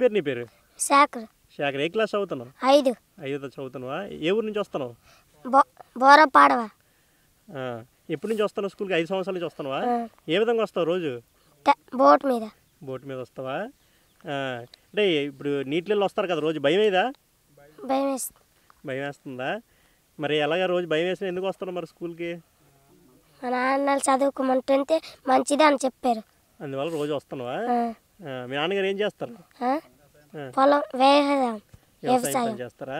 పేరు నీ పేరు? శేఖర్. శేఖర్. ఏ క్లాస్ చదువుతున్నావు? 5. 5వ చదువుతున్నావా? ఏ ఊరు నుంచి వస్తున్నావు? బోరపాడవ. ఎప్పటి నుంచి వస్తున్నావు స్కూల్కి? 5 సంవత్సరాల నుంచి వస్తున్నావా? ఏ విధంగా వస్తావు రోజు? బోట్ మీద. బోట్ మీద వస్తావా? అంటే ఇప్పుడు నీటిలో వస్తారు కదా రోజు, భయం ఏదా? భయం వేస్తుందా? మరి ఎలాగా రోజు భయం వేసిన ఎందుకు వస్తున్నావు మరి స్కూల్కి? మా నాన్నలు చదువుకోమంటుంటే మంచిది అని చెప్పారు, అందువల్ల రోజు వస్తున్నావా? మీ నాన్నగారు ఏం చేస్తారు? పొలం వ్యవసాయం చేస్తారా?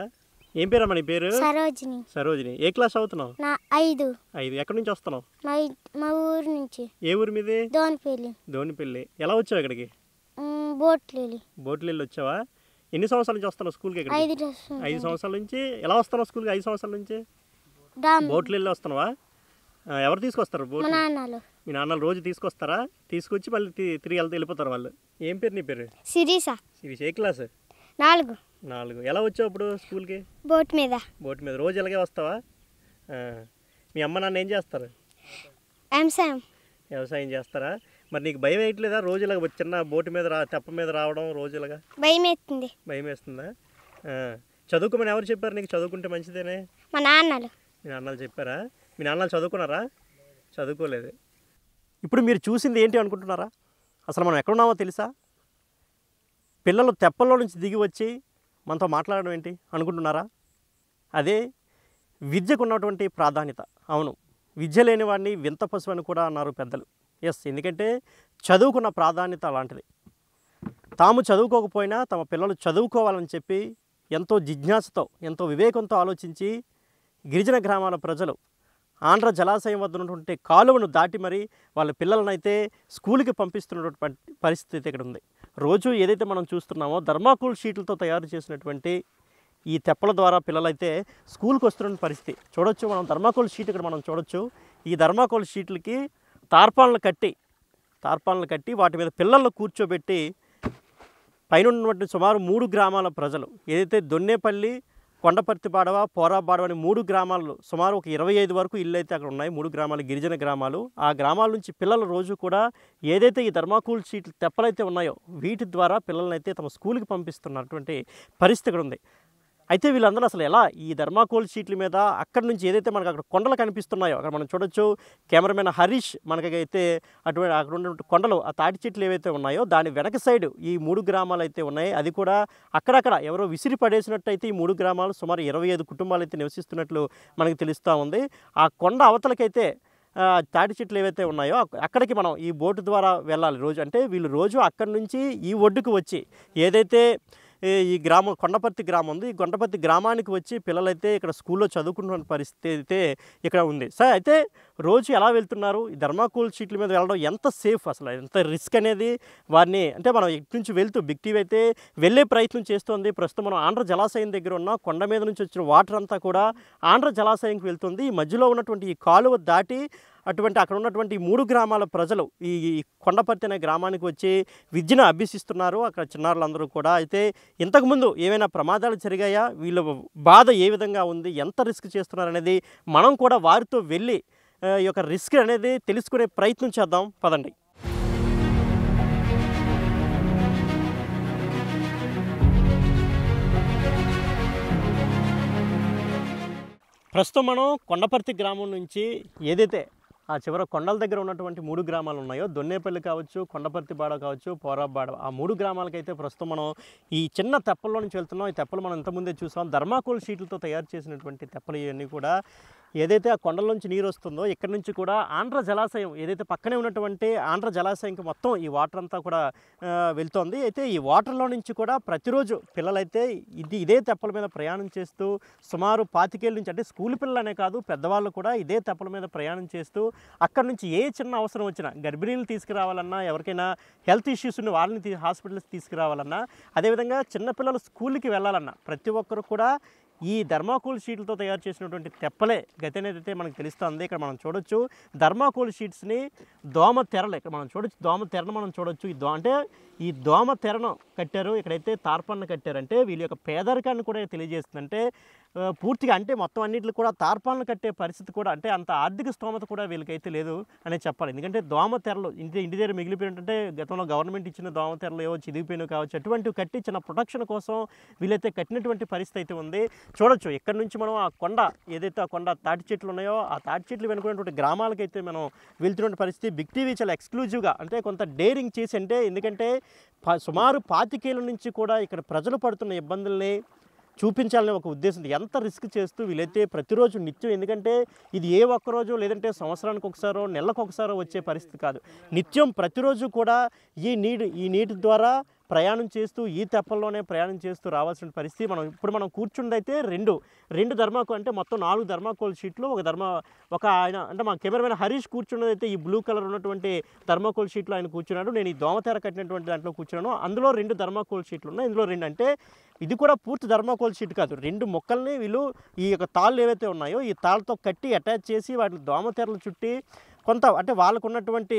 ఏం పేరమ్మా నీ పేరు? సరోజిని. సరోజిని. ఏ క్లాస్ చదువుతున్నావు? 5. ఎక్కడి నుంచి వస్తున్నావు? మా ఊరు నుంచి. ఏ ఊరు మీది? దోనిపల్లి. దోనిపల్లి. ఎలా వచ్చావు ఇక్కడికి? బోట్లు వెళ్ళి వచ్చావా? ఎన్ని సంవత్సరాల నుంచి వస్తున్నావు స్కూల్కి? 5 సంవత్సరాల నుంచి. ఎలా వస్తున్నావు స్కూల్కి 5 సంవత్సరాల నుంచి? బోట్లు వెళ్ళి వస్తున్నావా? ఎవరు తీసుకొస్తారు బోట్? మీ నాన్నలు రోజు తీసుకొస్తారా? తీసుకొచ్చి మళ్ళీ తిరిగి వెళ్ళిపోతారు వాళ్ళు. ఏం పేరు నీ పేరు? శిరీష. శిరీష. ఏ క్లాస్? 4. ఎలా వచ్చావు ఇప్పుడు స్కూల్కి? బోట్ మీద. రోజు ఇలాగే వస్తావా? మీ అమ్మ నాన్న ఏం చేస్తారు? వ్యవసాయం చేస్తారా? మరి నీకు భయం వేయట్లేదా రోజు ఇలాగ చిన్న బోటు మీద తెప్ప మీద రావడం రోజు ఇలాగా? భయం వేస్తుందా? చదువుకోమని ఎవరు చెప్పారు నీకు? చదువుకుంటే మంచిదేనే? మా నాన్నలు. మీ నాన్నలు చెప్పారా? మీ నాన్నలు చదువుకున్నారా? చదువుకోలేదు. ఇప్పుడు మీరు చూసింది ఏంటి అనుకుంటున్నారా? అసలు మనం ఎక్కడున్నామో తెలుసా? పిల్లలు తెప్పల్లో నుంచి దిగి వచ్చి మనతో మాట్లాడడం ఏంటి అనుకుంటున్నారా? అదే విద్యకు ఉన్నటువంటి ప్రాధాన్యత. అవును, విద్య లేని వాడిని వింత పశువు అని కూడా అన్నారు పెద్దలు. ఎందుకంటే చదువుకున్న ప్రాధాన్యత అలాంటిది. తాము చదువుకోకపోయినా తమ పిల్లలు చదువుకోవాలని చెప్పి ఎంతో జిజ్ఞాసతో, ఎంతో వివేకంతో ఆలోచించి గిరిజన గ్రామాల ప్రజలు ఆంధ్ర జలాశయం వద్ద ఉన్నటువంటి కాలువను దాటి మరి వాళ్ళ పిల్లలనైతే స్కూల్కి పంపిస్తున్నటువంటి పరిస్థితి ఇక్కడ ఉంది. రోజు ఏదైతే మనం చూస్తున్నామో థర్మాకోల్ షీట్లతో తయారు చేసినటువంటి ఈ తెప్పల ద్వారా పిల్లలైతే స్కూల్కి వస్తున్న పరిస్థితి చూడొచ్చు. మనం థర్మాకోల్ షీట్ ఇక్కడ మనం చూడొచ్చు. ఈ థర్మాకోల్ షీట్లకి తార్పాలను కట్టి వాటి మీద పిల్లలను కూర్చోబెట్టి పైన ఉన్నటువంటి సుమారు 3 గ్రామాల ప్రజలు ఏదైతే దొన్నేపల్లి, కొండపర్తిపాడవ, పోరాబాడవ అని 3 గ్రామాలు, సుమారు ఒక 25 వరకు ఇళ్ళు అయితే అక్కడ ఉన్నాయి. 3 గ్రామాలు గిరిజన గ్రామాలు. ఆ గ్రామాల నుంచి పిల్లలు రోజు కూడా ఏదైతే ఈ థర్మాకోల్ షీట్లు తెప్పలైతే ఉన్నాయో వీటి ద్వారా పిల్లలనైతే తమ స్కూల్కి పంపిస్తున్నటువంటి పరిస్థితి ఇక్కడ ఉంది. అయితే వీళ్ళందరూ అసలు ఎలా ఈ థర్మాకోల్ షీట్ల మీద అక్కడి నుంచి ఏదైతే మనకు అక్కడ కొండలు కనిపిస్తున్నాయో అక్కడ మనం చూడొచ్చు. కెమెరామెన్ హరీష్ మనకైతే అటువంటి అక్కడ ఉన్నటువంటి కొండలు, ఆ తాటి చెట్లు ఏవైతే ఉన్నాయో దాని వెనక సైడ్ ఈ 3 గ్రామాలు అయితే ఉన్నాయి. అది కూడా అక్కడక్కడ ఎవరో విసిరి పడేసినట్టయితే ఈ 3 గ్రామాలు సుమారు 25 కుటుంబాలు అయితే నివసిస్తున్నట్లు మనకు తెలుస్తూ ఉంది. ఆ కొండ అవతలకైతే తాటి చెట్లు ఏవైతే ఉన్నాయో అక్కడికి మనం ఈ బోటు ద్వారా వెళ్ళాలి రోజు. అంటే వీళ్ళు రోజు అక్కడి నుంచి ఈ ఒడ్డుకు వచ్చి ఏదైతే ఈ గ్రామం కొండపర్తి గ్రామం ఉంది, ఈ కొండపర్తి గ్రామానికి వచ్చి పిల్లలైతే ఇక్కడ స్కూల్లో చదువుకుంటున్న పరిస్థితి అయితే ఇక్కడ ఉంది. సార్ అయితే రోజు ఎలా వెళ్తున్నారు? ఈ థర్మాకోల్ షీట్ల మీద వెళ్ళడం ఎంత సేఫ్, అసలు ఎంత రిస్క్ అనేది వారిని, అంటే మనం ఇటు నుంచి వెళ్తూ బిగ్ టీవీ అయితే వెళ్ళే ప్రయత్నం చేస్తుంది. ప్రస్తుతం మనం ఆంధ్ర జలాశయం దగ్గర ఉన్న కొండ మీద నుంచి వచ్చిన వాటర్ అంతా కూడా ఆంధ్ర జలాశయంకి వెళ్తుంది. ఈ మధ్యలో ఉన్నటువంటి ఈ కాలువ దాటి అక్కడ ఉన్నటువంటి 3 గ్రామాల ప్రజలు ఈ కొండపర్తి అనే గ్రామానికి వచ్చి విద్యను అభ్యసిస్తున్నారు అక్కడ చిన్నారులందరూ కూడా. అయితే ఇంతకుముందు ఏమైనా ప్రమాదాలు జరిగాయా, వీళ్ళ బాధ ఏ విధంగా ఉంది, ఎంత రిస్క్ చేస్తున్నారు అనేది మనం కూడా వారితో వెళ్ళి ఈ యొక్క రిస్క్ అనేది తెలుసుకునే ప్రయత్నం చేద్దాం. పదండి. ప్రస్తుతం మనం కొండపర్తి గ్రామం నుంచి ఏదైతే ఆ చివర కొండల దగ్గర ఉన్నటువంటి 3 గ్రామాలు ఉన్నాయో, దొన్నేపల్లి కావచ్చు, కొండపర్తిపాడ కావచ్చు, పోరాబాడ, ఆ 3 గ్రామాలకైతే ప్రస్తుతం మనం ఈ చిన్న తెప్పల్లో నుంచి వెళ్తున్నాం. ఈ తెప్పలు మనం ఇంతకుముందే చూసాం. థర్మాకోల్ షీట్లతో తయారు చేసినటువంటి తెప్పలు ఇవన్నీ కూడా ఏదైతే ఆ కొండల నుంచి నీరు వస్తుందో ఇక్కడ నుంచి కూడా ఆంధ్ర జలాశయం ఏదైతే పక్కనే ఉన్నటువంటి ఆంధ్ర జలాశయంకి మొత్తం ఈ వాటర్ అంతా కూడా వెళ్తోంది. అయితే ఈ వాటర్లో నుంచి కూడా ప్రతిరోజు పిల్లలైతే ఇదే తెప్పల మీద ప్రయాణం చేస్తూ సుమారు 25 ఏళ్ళ నుంచి, అంటే స్కూల్ పిల్లలనే కాదు పెద్దవాళ్ళు కూడా ఇదే తెప్పల మీద ప్రయాణం చేస్తూ అక్కడి నుంచి ఏ చిన్న అవసరం వచ్చినా, గర్భిణీలు తీసుకురావాలన్నా, ఎవరికైనా హెల్త్ ఇష్యూస్ ఉన్న వాళ్ళని హాస్పిటల్స్ తీసుకురావాలన్నా, అదేవిధంగా చిన్నపిల్లలు స్కూల్కి వెళ్ళాలన్నా ప్రతి ఒక్కరు కూడా ఈ థర్మాకోల్ షీట్లతో తయారు చేసినటువంటి తెప్పలే గతి అనేది అయితే మనకు తెలుస్తుంది. ఇక్కడ మనం చూడొచ్చు థర్మాకోల్ షీట్స్ని దోమ తెరలు, ఇక్కడ మనం చూడొచ్చు దోమ తెరను మనం చూడొచ్చు. అంటే ఈ దోమ తెరను కట్టారు, ఇక్కడైతే తార్పాన్ని కట్టారంటే వీళ్ళ యొక్క పేదరికాన్ని కూడా తెలియజేస్తుంది. అంటే పూర్తిగా అంటే మొత్తం అన్నింటికి కూడా తార్పాలను కట్టే పరిస్థితి కూడా అంటే అంత ఆర్థిక స్తోమత కూడా వీళ్ళకైతే లేదు అనే చెప్పాలి. ఎందుకంటే దోమ తెరలు ఇంటి దగ్గర మిగిలిపోయినట్టే గతంలో గవర్నమెంట్ ఇచ్చిన దోమ తెరలు ఏవో చిదిగిపోయినవి కావచ్చు, అటువంటివి కట్టి చిన్న ప్రొటెక్షన్ కోసం వీళ్ళైతే కట్టినటువంటి పరిస్థితి అయితే ఉంది. చూడొచ్చు ఇక్కడ నుంచి మనం ఆ కొండ ఏదైతే ఆ కొండ తాటి చెట్లు ఉన్నాయో ఆ తాటి చెట్లు వెనుకున్నటువంటి గ్రామాలకైతే మనం వెళ్తున్న పరిస్థితి. బిగ్ టీవీ చాలా ఎక్స్క్లూజివ్గా అంటే కొంత డేరింగ్ చేసి అంటే ఎందుకంటే సుమారు 25 ఏళ్ళ నుంచి కూడా ఇక్కడ ప్రజలు పడుతున్న ఇబ్బందుల్ని చూపించాలనే ఒక ఉద్దేశంతో ఎంత రిస్క్ చేస్తూ వీళ్ళైతే ప్రతిరోజు నిత్యం, ఎందుకంటే ఇది ఏ ఒక్కరోజు లేదంటే సంవత్సరానికి ఒకసారో నెలకు ఒకసారో వచ్చే పరిస్థితి కాదు, నిత్యం ప్రతిరోజు కూడా ఈ నీటి ద్వారా ప్రయాణం చేస్తూ ఈ తెప్పల్లోనే ప్రయాణం చేస్తూ రావాల్సిన పరిస్థితి. మనం కూర్చున్నదైతే రెండు ధర్మాకోల్ అంటే మొత్తం 4 ధర్మాకోల్ షీట్లు ఒక ఆయన అంటే మా కెమెరామెన్ హరీష్ కూర్చున్నదైతే ఈ బ్లూ కలర్ ఉన్నటువంటి ధర్మాకోల్ షీట్లో ఆయన కూర్చున్నాడు. నేను ఈ దోమతెర కట్టినటువంటి దాంట్లో కూర్చున్నాను. అందులో 2 ధర్మాకోల్ షీట్లు ఉన్నాయి. ఇందులో 2 అంటే ఇది కూడా పూర్తి ధర్మాకోల్ షీట్ కాదు, 2 మొక్కల్ని వీళ్ళు ఈ యొక్క తాళ్ళు ఏవైతే ఉన్నాయో ఈ తాళ్ళతో కట్టి అటాచ్ చేసి వాటిని దోమతెరలు చుట్టి కొంత అంటే వాళ్ళకు ఉన్నటువంటి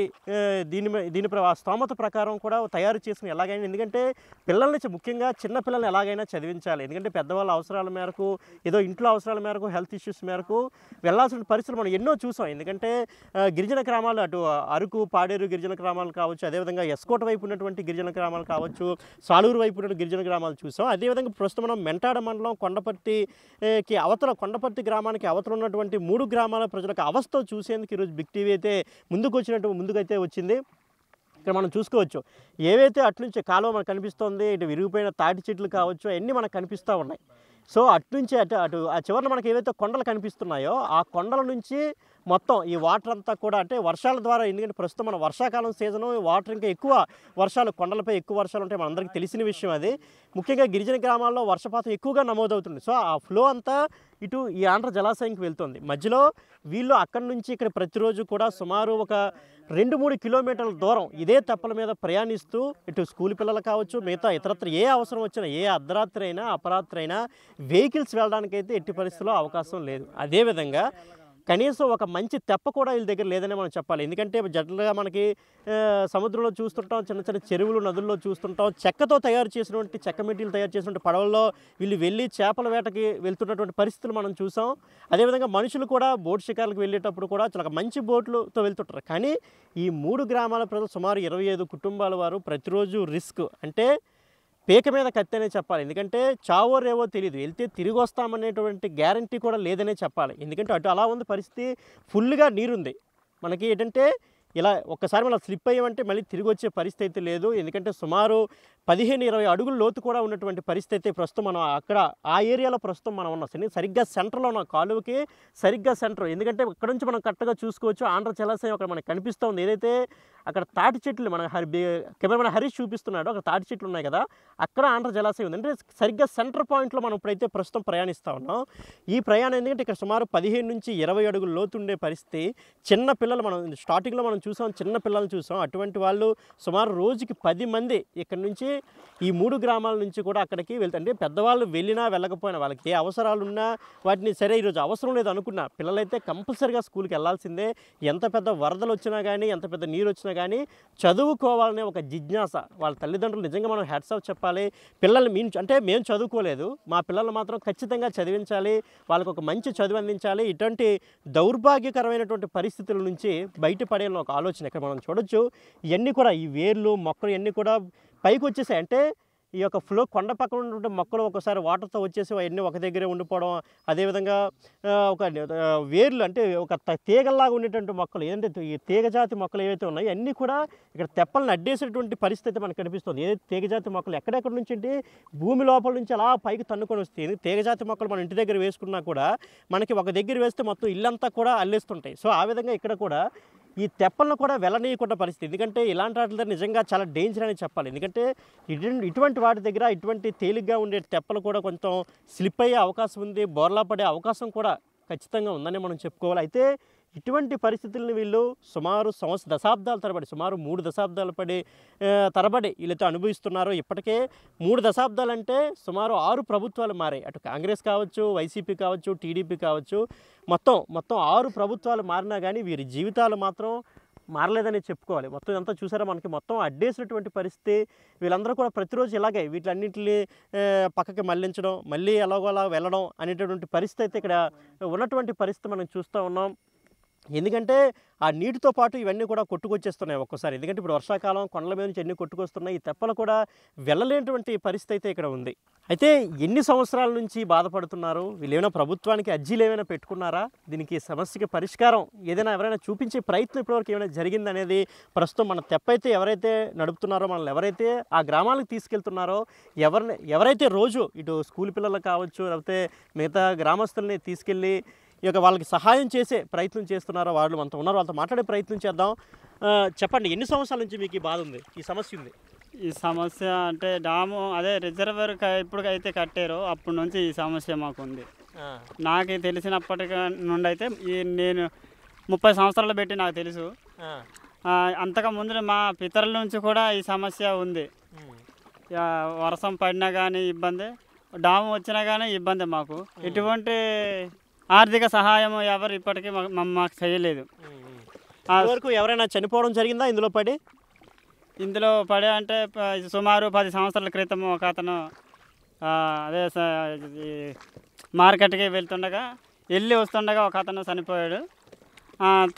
దీని స్తోమత ప్రకారం కూడా తయారు చేసుకుని ఎలాగైనా, ఎందుకంటే పిల్లల్ని ముఖ్యంగా చిన్న పిల్లల్ని ఎలాగైనా చదివించాలి. ఎందుకంటే పెద్దవాళ్ళ అవసరాల మేరకు ఏదో ఇంట్లో అవసరాల మేరకు హెల్త్ ఇష్యూస్ మేరకు వెళ్ళాల్సిన పరిస్థితులు మనం ఎన్నో చూసాం. ఎందుకంటే గిరిజన గ్రామాలు అటు అరకు పాడేరు గిరిజన గ్రామాలు కావచ్చు, అదేవిధంగా ఎస్కోట వైపు ఉన్నటువంటి గిరిజన గ్రామాలు కావచ్చు, సాలూరు వైపు ఉన్న గిరిజన గ్రామాలు చూసాం. అదేవిధంగా ప్రస్తుతం మనం మెంటాడ మండలం కొండపర్తి గ్రామానికి అవతల ఉన్నటువంటి 3 గ్రామాల ప్రజలకు అవస్థ చూసేందుకు ఈరోజు బిగ్ టీవీ అయితే ముందుకైతే వచ్చింది. ఇక్కడ మనం చూసుకోవచ్చు ఏవైతే అట్నుంచి కాలువ మనకు కనిపిస్తుంది, ఇటు విరిగిపోయిన తాటి చెట్లు కావచ్చు అవన్నీ మనకు కనిపిస్తూ ఉన్నాయి. సో అట్నుంచి అటు ఆ చివరిలో మనకి ఏవైతే కొండలు కనిపిస్తున్నాయో ఆ కొండల నుంచి మొత్తం ఈ వాటర్ అంతా కూడా అంటే వర్షాల ద్వారా, ఎందుకంటే ప్రస్తుతం మన వర్షాకాలం సీజను వాటర్ ఇంకా ఎక్కువ వర్షాలు కొండలపై ఎక్కువ వర్షాలు ఉంటాయి, మనందరికీ తెలిసిన విషయం అది. ముఖ్యంగా గిరిజన గ్రామాల్లో వర్షపాతం ఎక్కువగా నమోదవుతుంది. సో ఆ ఫ్లో అంతా ఇటు ఈ ఆంధ్ర జలాశయంకి వెళ్తుంది. మధ్యలో వీళ్ళు అక్కడి నుంచి ఇక్కడ ప్రతిరోజు కూడా సుమారు ఒక 2-3 కిలోమీటర్ల దూరం ఇదే తెప్పల మీద ప్రయాణిస్తూ ఇటు స్కూల్ పిల్లలు కావచ్చు, మిగతా ఇతరత్ర ఏ అవసరం వచ్చినా ఏ అర్ధరాత్రి అయినా అపరాత్రి అయినా వెహికల్స్ వెళ్ళడానికైతే ఎట్టి పరిస్థితుల్లో అవకాశం లేదు. అదేవిధంగా కనీసం ఒక మంచి తెప్ప కూడా వీళ్ళ దగ్గర లేదనే మనం చెప్పాలి. ఎందుకంటే జనరల్గా మనకి సముద్రంలో చూస్తుంటాం, చిన్న చిన్న చెరువులు నదుల్లో చూస్తుంటాం, చెక్కతో తయారు చేసినటువంటి చెక్క మెటీరియల్ తయారు చేసినటువంటి పడవల్లో వీళ్ళు వెళ్ళి చేపల వేటకి వెళ్తున్నటువంటి పరిస్థితులు మనం చూసాం. అదేవిధంగా మనుషులు కూడా బోట్ షికార్లకు వెళ్ళేటప్పుడు కూడా చాలా మంచి బోట్లతో వెళ్తుంటారు. కానీ ఈ 3 గ్రామాల ప్రజలు సుమారు 25 కుటుంబాల వారు ప్రతిరోజు రిస్క్ అంటే పేక మీద కత్తి అనే చెప్పాలి. ఎందుకంటే చావో రేవో తెలియదు, వెళ్తే తిరిగి వస్తామనేటువంటి గ్యారంటీ కూడా లేదనే చెప్పాలి. ఎందుకంటే అటు అలా ఉంది పరిస్థితి, ఫుల్గా నీరుంది. మనకి ఏంటంటే ఇలా ఒక్కసారి మనం స్లిప్ అయ్యామంటే మళ్ళీ తిరిగి వచ్చే పరిస్థితి అయితే లేదు. ఎందుకంటే సుమారు 15-20 అడుగుల లోతు కూడా ఉన్నటువంటి పరిస్థితి అయితే ప్రస్తుతం మనం అక్కడ ఆ ఏరియాలో ప్రస్తుతం మనం ఉన్నాం. సరిగ్గా సెంటర్లో ఉన్న కాలువకి సరిగ్గా సెంటర్, ఎందుకంటే ఇక్కడ నుంచి మనం కరెక్ట్గా చూసుకోవచ్చు ఆంధ్ర జలాశయం అక్కడ మనకు కనిపిస్తూ ఉంది. ఏదైతే అక్కడ తాటి చెట్లు మన కెమెరామెన్ హరీష్ చూపిస్తున్నాడు, అక్కడ తాటి చెట్లు ఉన్నాయి కదా, అక్కడ ఆంధ్ర జలాశయం ఉంది. అంటే సరిగ్గా సెంటర్ పాయింట్లో మనం ఇప్పుడైతే ప్రస్తుతం ప్రయాణిస్తూ ఉన్నాం. ఈ ప్రయాణం ఎందుకంటే ఇక్కడ సుమారు 15-20 అడుగుల లోతు ఉండే పరిస్థితి. చిన్న పిల్లలు మనం స్టార్టింగ్లో మనం చూసాం, చిన్న పిల్లలు చూసాం. అటువంటి వాళ్ళు సుమారు రోజుకి 10 మంది ఇక్కడ నుంచి ఈ 3 గ్రామాల నుంచి కూడా అక్కడికి వెళ్తారు. అంటే పెద్దవాళ్ళు వెళ్ళినా వెళ్ళకపోయినా వాళ్ళకి ఏ అవసరాలు ఉన్నా వాటిని సరే ఈరోజు అవసరం లేదు అనుకున్నా పిల్లలైతే కంపల్సరీగా స్కూల్కి వెళ్ళాల్సిందే. ఎంత పెద్ద వరదలు వచ్చినా కానీ ఎంత పెద్ద నీరు వచ్చినా కానీ చదువుకోవాలనే ఒక జిజ్ఞాస వాళ్ళ తల్లిదండ్రులు నిజంగా మనం హ్యాట్స్ ఆఫ్ చెప్పాలి. పిల్లల్ని మేము చదువుకోలేదు, మా పిల్లలు మాత్రం ఖచ్చితంగా చదివించాలి, వాళ్ళకు ఒక మంచి చదువు అందించాలి. ఇటువంటి దౌర్భాగ్యకరమైనటువంటి పరిస్థితుల నుంచి బయటపడేలా ఒక ఆలోచన ఇక్కడ మనం చూడొచ్చు. ఇవన్నీ కూడా ఈ వేర్లు మొక్కలు ఇవన్నీ కూడా పైకి వచ్చేసాయి. అంటే ఈ యొక్క ఫ్లో కొండ పక్కన ఉన్నటువంటి మొక్కలు ఒకసారి వాటర్తో వచ్చేసి అవన్నీ ఒక దగ్గరే ఉండిపోవడం, అదేవిధంగా ఒక వేర్లు అంటే ఒక తీగల్లాగా ఉండేటువంటి మొక్కలు ఏంటంటే ఈ తీగజాతి మొక్కలు ఏవైతే ఉన్నాయో అన్నీ కూడా ఇక్కడ తెప్పలను అడ్డేసేటువంటి పరిస్థితి మనకు కనిపిస్తుంది. ఏదైతే తీగజాతి మొక్కలు ఎక్కడెక్కడ నుంచి అంటే భూమి లోపల నుంచి అలా పైకి తన్నుకొని వస్తాయి. తీగజాతి మొక్కలు మన ఇంటి దగ్గర వేసుకున్నా కూడా మనకి ఒక దగ్గర వేస్తే మొత్తం ఇల్లంతా కూడా అల్లేస్తుంటాయి. సో ఆ విధంగా ఇక్కడ కూడా ఈ తెప్పలను కూడా వెళ్ళనీయకుండా పరిస్థితి. ఎందుకంటే ఇలాంటి వాటి దగ్గర నిజంగా చాలా డేంజర్ అని చెప్పాలి. ఎందుకంటే ఇటువంటి వాటి దగ్గర ఇటువంటి తేలిగ్గా ఉండే తెప్పలు కూడా కొంచెం స్లిప్ అయ్యే అవకాశం ఉంది, బోర్లా పడే అవకాశం కూడా ఖచ్చితంగా ఉందని మనం చెప్పుకోవాలి. అయితే ఇటువంటి పరిస్థితులను వీళ్ళు సుమారు దశాబ్దాల తరబడి సుమారు 3 దశాబ్దాల తరబడి వీళ్ళతో అనుభవిస్తున్నారు. ఇప్పటికే 3 దశాబ్దాలంటే సుమారు 6 ప్రభుత్వాలు మారాయి. అటు కాంగ్రెస్ కావచ్చు, వైసీపీ కావచ్చు, టీడీపీ కావచ్చు, మొత్తం 6 ప్రభుత్వాలు మారినా కానీ వీరి జీవితాలు మాత్రం మారలేదని చెప్పుకోవాలి. మొత్తం ఇదంతా చూసారా మనకి మొత్తం అడ్డేసినటువంటి పరిస్థితి. వీళ్ళందరూ కూడా ప్రతిరోజు ఇలాగే వీటిలన్నింటిని పక్కకి మళ్లించడం, మళ్ళీ ఎలాగోలా వెళ్ళడం అనేటటువంటి పరిస్థితి అయితే ఇక్కడ ఉన్నటువంటి పరిస్థితి మనం చూస్తూ ఉన్నాం. ఎందుకంటే ఆ నీటితో పాటు ఇవన్నీ కూడా కొట్టుకొచ్చేస్తున్నాయి ఒక్కోసారి. ఎందుకంటే ఇప్పుడు వర్షాకాలం కొండల మీద నుంచి అన్నీ కొట్టుకొస్తున్నాయి. ఈ తెప్పలు కూడా వెళ్ళలేనటువంటి పరిస్థితి అయితే ఇక్కడ ఉంది. అయితే ఎన్ని సంవత్సరాల నుంచి బాధపడుతున్నారు? వీళ్ళు ఏమైనా ప్రభుత్వానికి అర్జీలు ఏమైనా పెట్టుకున్నారా? దీనికి సమస్యకి పరిష్కారం ఏదైనా ఎవరైనా చూపించే ప్రయత్నం ఇప్పటివరకు ఏమైనా జరిగిందనేది ప్రస్తుతం మన తెప్ప అయితే ఎవరైతే నడుపుతున్నారో, మనల్ని ఎవరైతే ఆ గ్రామాలకు తీసుకెళ్తున్నారో, ఎవరైతే రోజు ఇటు స్కూల్ పిల్లలు కావచ్చు, లేకపోతే మిగతా గ్రామస్తుల్ని తీసుకెళ్ళి ఈ యొక్క వాళ్ళకి సహాయం చేసే ప్రయత్నం చేస్తున్నారో వాళ్ళు మనతో ఉన్నారు. వాళ్ళతో మాట్లాడే ప్రయత్నం చేద్దాం. చెప్పండి, ఎన్ని సంవత్సరాల నుంచి మీకు ఈ బాధ ఉంది, ఈ సమస్య ఉంది? ఈ సమస్య అంటే డాము అదే రిజర్వర్ ఎప్పటికైతే కట్టారో అప్పటి నుంచి ఈ సమస్య మాకు ఉంది. నాకు తెలిసినప్పటి నుండి అయితే నేను 30 సంవత్సరాలు పెట్టి నాకు తెలుసు. అంతకు ముందు మా పితరుల నుంచి కూడా ఈ సమస్య ఉంది. వర్షం పడినా కానీ ఇబ్బంది, డాము వచ్చినా కానీ ఇబ్బంది. మాకు ఎటువంటి ఆర్థిక సహాయం ఎవరు ఇప్పటికీ మాకు చేయలేదు. వరకు ఎవరైనా చనిపోవడం జరిగిందా ఇందులో పడి? ఇందులో పడే అంటే సుమారు 10 సంవత్సరాల క్రితం ఒక అతను అదే మార్కెట్కి వెళ్ళి వస్తుండగా ఒక అతను చనిపోయాడు.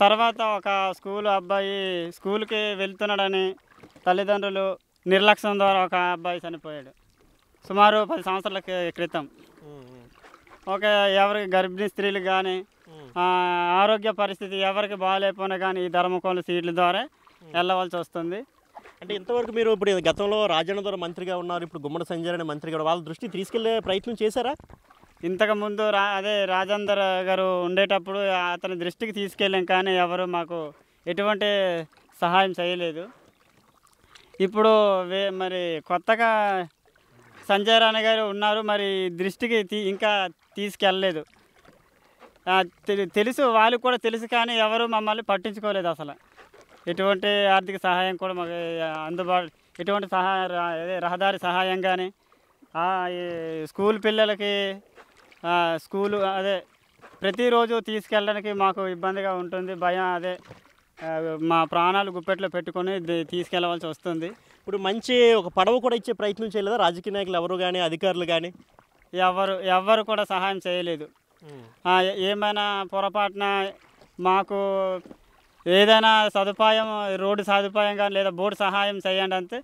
తర్వాత ఒక స్కూల్ అబ్బాయి స్కూల్కి వెళ్తున్నాడని తల్లిదండ్రులు నిర్లక్ష్యం ద్వారా ఒక అబ్బాయి చనిపోయాడు సుమారు 10 సంవత్సరాల క్రితం. ఎవరికి గర్భిణీ స్త్రీలు కానీ ఆరోగ్య పరిస్థితి ఎవరికి బాగాలేకపోయినా కానీ ఈ ధర్మకోల్ సీట్ల ద్వారా వెళ్ళవలసి వస్తుంది. అంటే ఇంతవరకు మీరు ఇప్పుడు గతంలో రాజన్న ద్వారా మంత్రిగా ఉన్నారు, ఇప్పుడు గుమ్మడి సంజయ్ అనే మంత్రి గారు వాళ్ళ దృష్టికి తీసుకెళ్లే ప్రయత్నం చేశారా? ఇంతకుముందు అదే రాజేందర్ గారు ఉండేటప్పుడు అతని దృష్టికి తీసుకెళ్ళాం, కానీ ఎవరు మాకు ఎటువంటి సహాయం చేయలేదు. ఇప్పుడు మరి కొత్తగా సంజయ్ రాణి గారు ఉన్నారు, మరి దృష్టికి ఇంకా తీసుకెళ్ళలేదు. తెలుసు, వాళ్ళకి కూడా తెలుసు, కానీ ఎవరు మమ్మల్ని పట్టించుకోలేదు. అసలు ఎటువంటి ఆర్థిక సహాయం కూడా మాకు ఎటువంటి రహదారి సహాయం కానీ స్కూల్ పిల్లలకి స్కూలు ప్రతిరోజు తీసుకెళ్ళడానికి మాకు ఇబ్బందిగా ఉంటుంది. భయం మా ప్రాణాలు గుప్పెట్లో పెట్టుకొని తీసుకెళ్ళవలసి వస్తుంది. ఇప్పుడు మంచి ఒక పడవ కూడా ఇచ్చే ప్రయత్నం చేయలేదా రాజకీయ నాయకులు ఎవరు కానీ, అధికారులు కానీ? ఎవరు కూడా సహాయం చేయలేదు. ఏమైనా పొరపాటున మాకు ఏదైనా సదుపాయం, రోడ్డు సదుపాయం కానీ లేదా బోర్డు సహాయం చేయండి అంతే,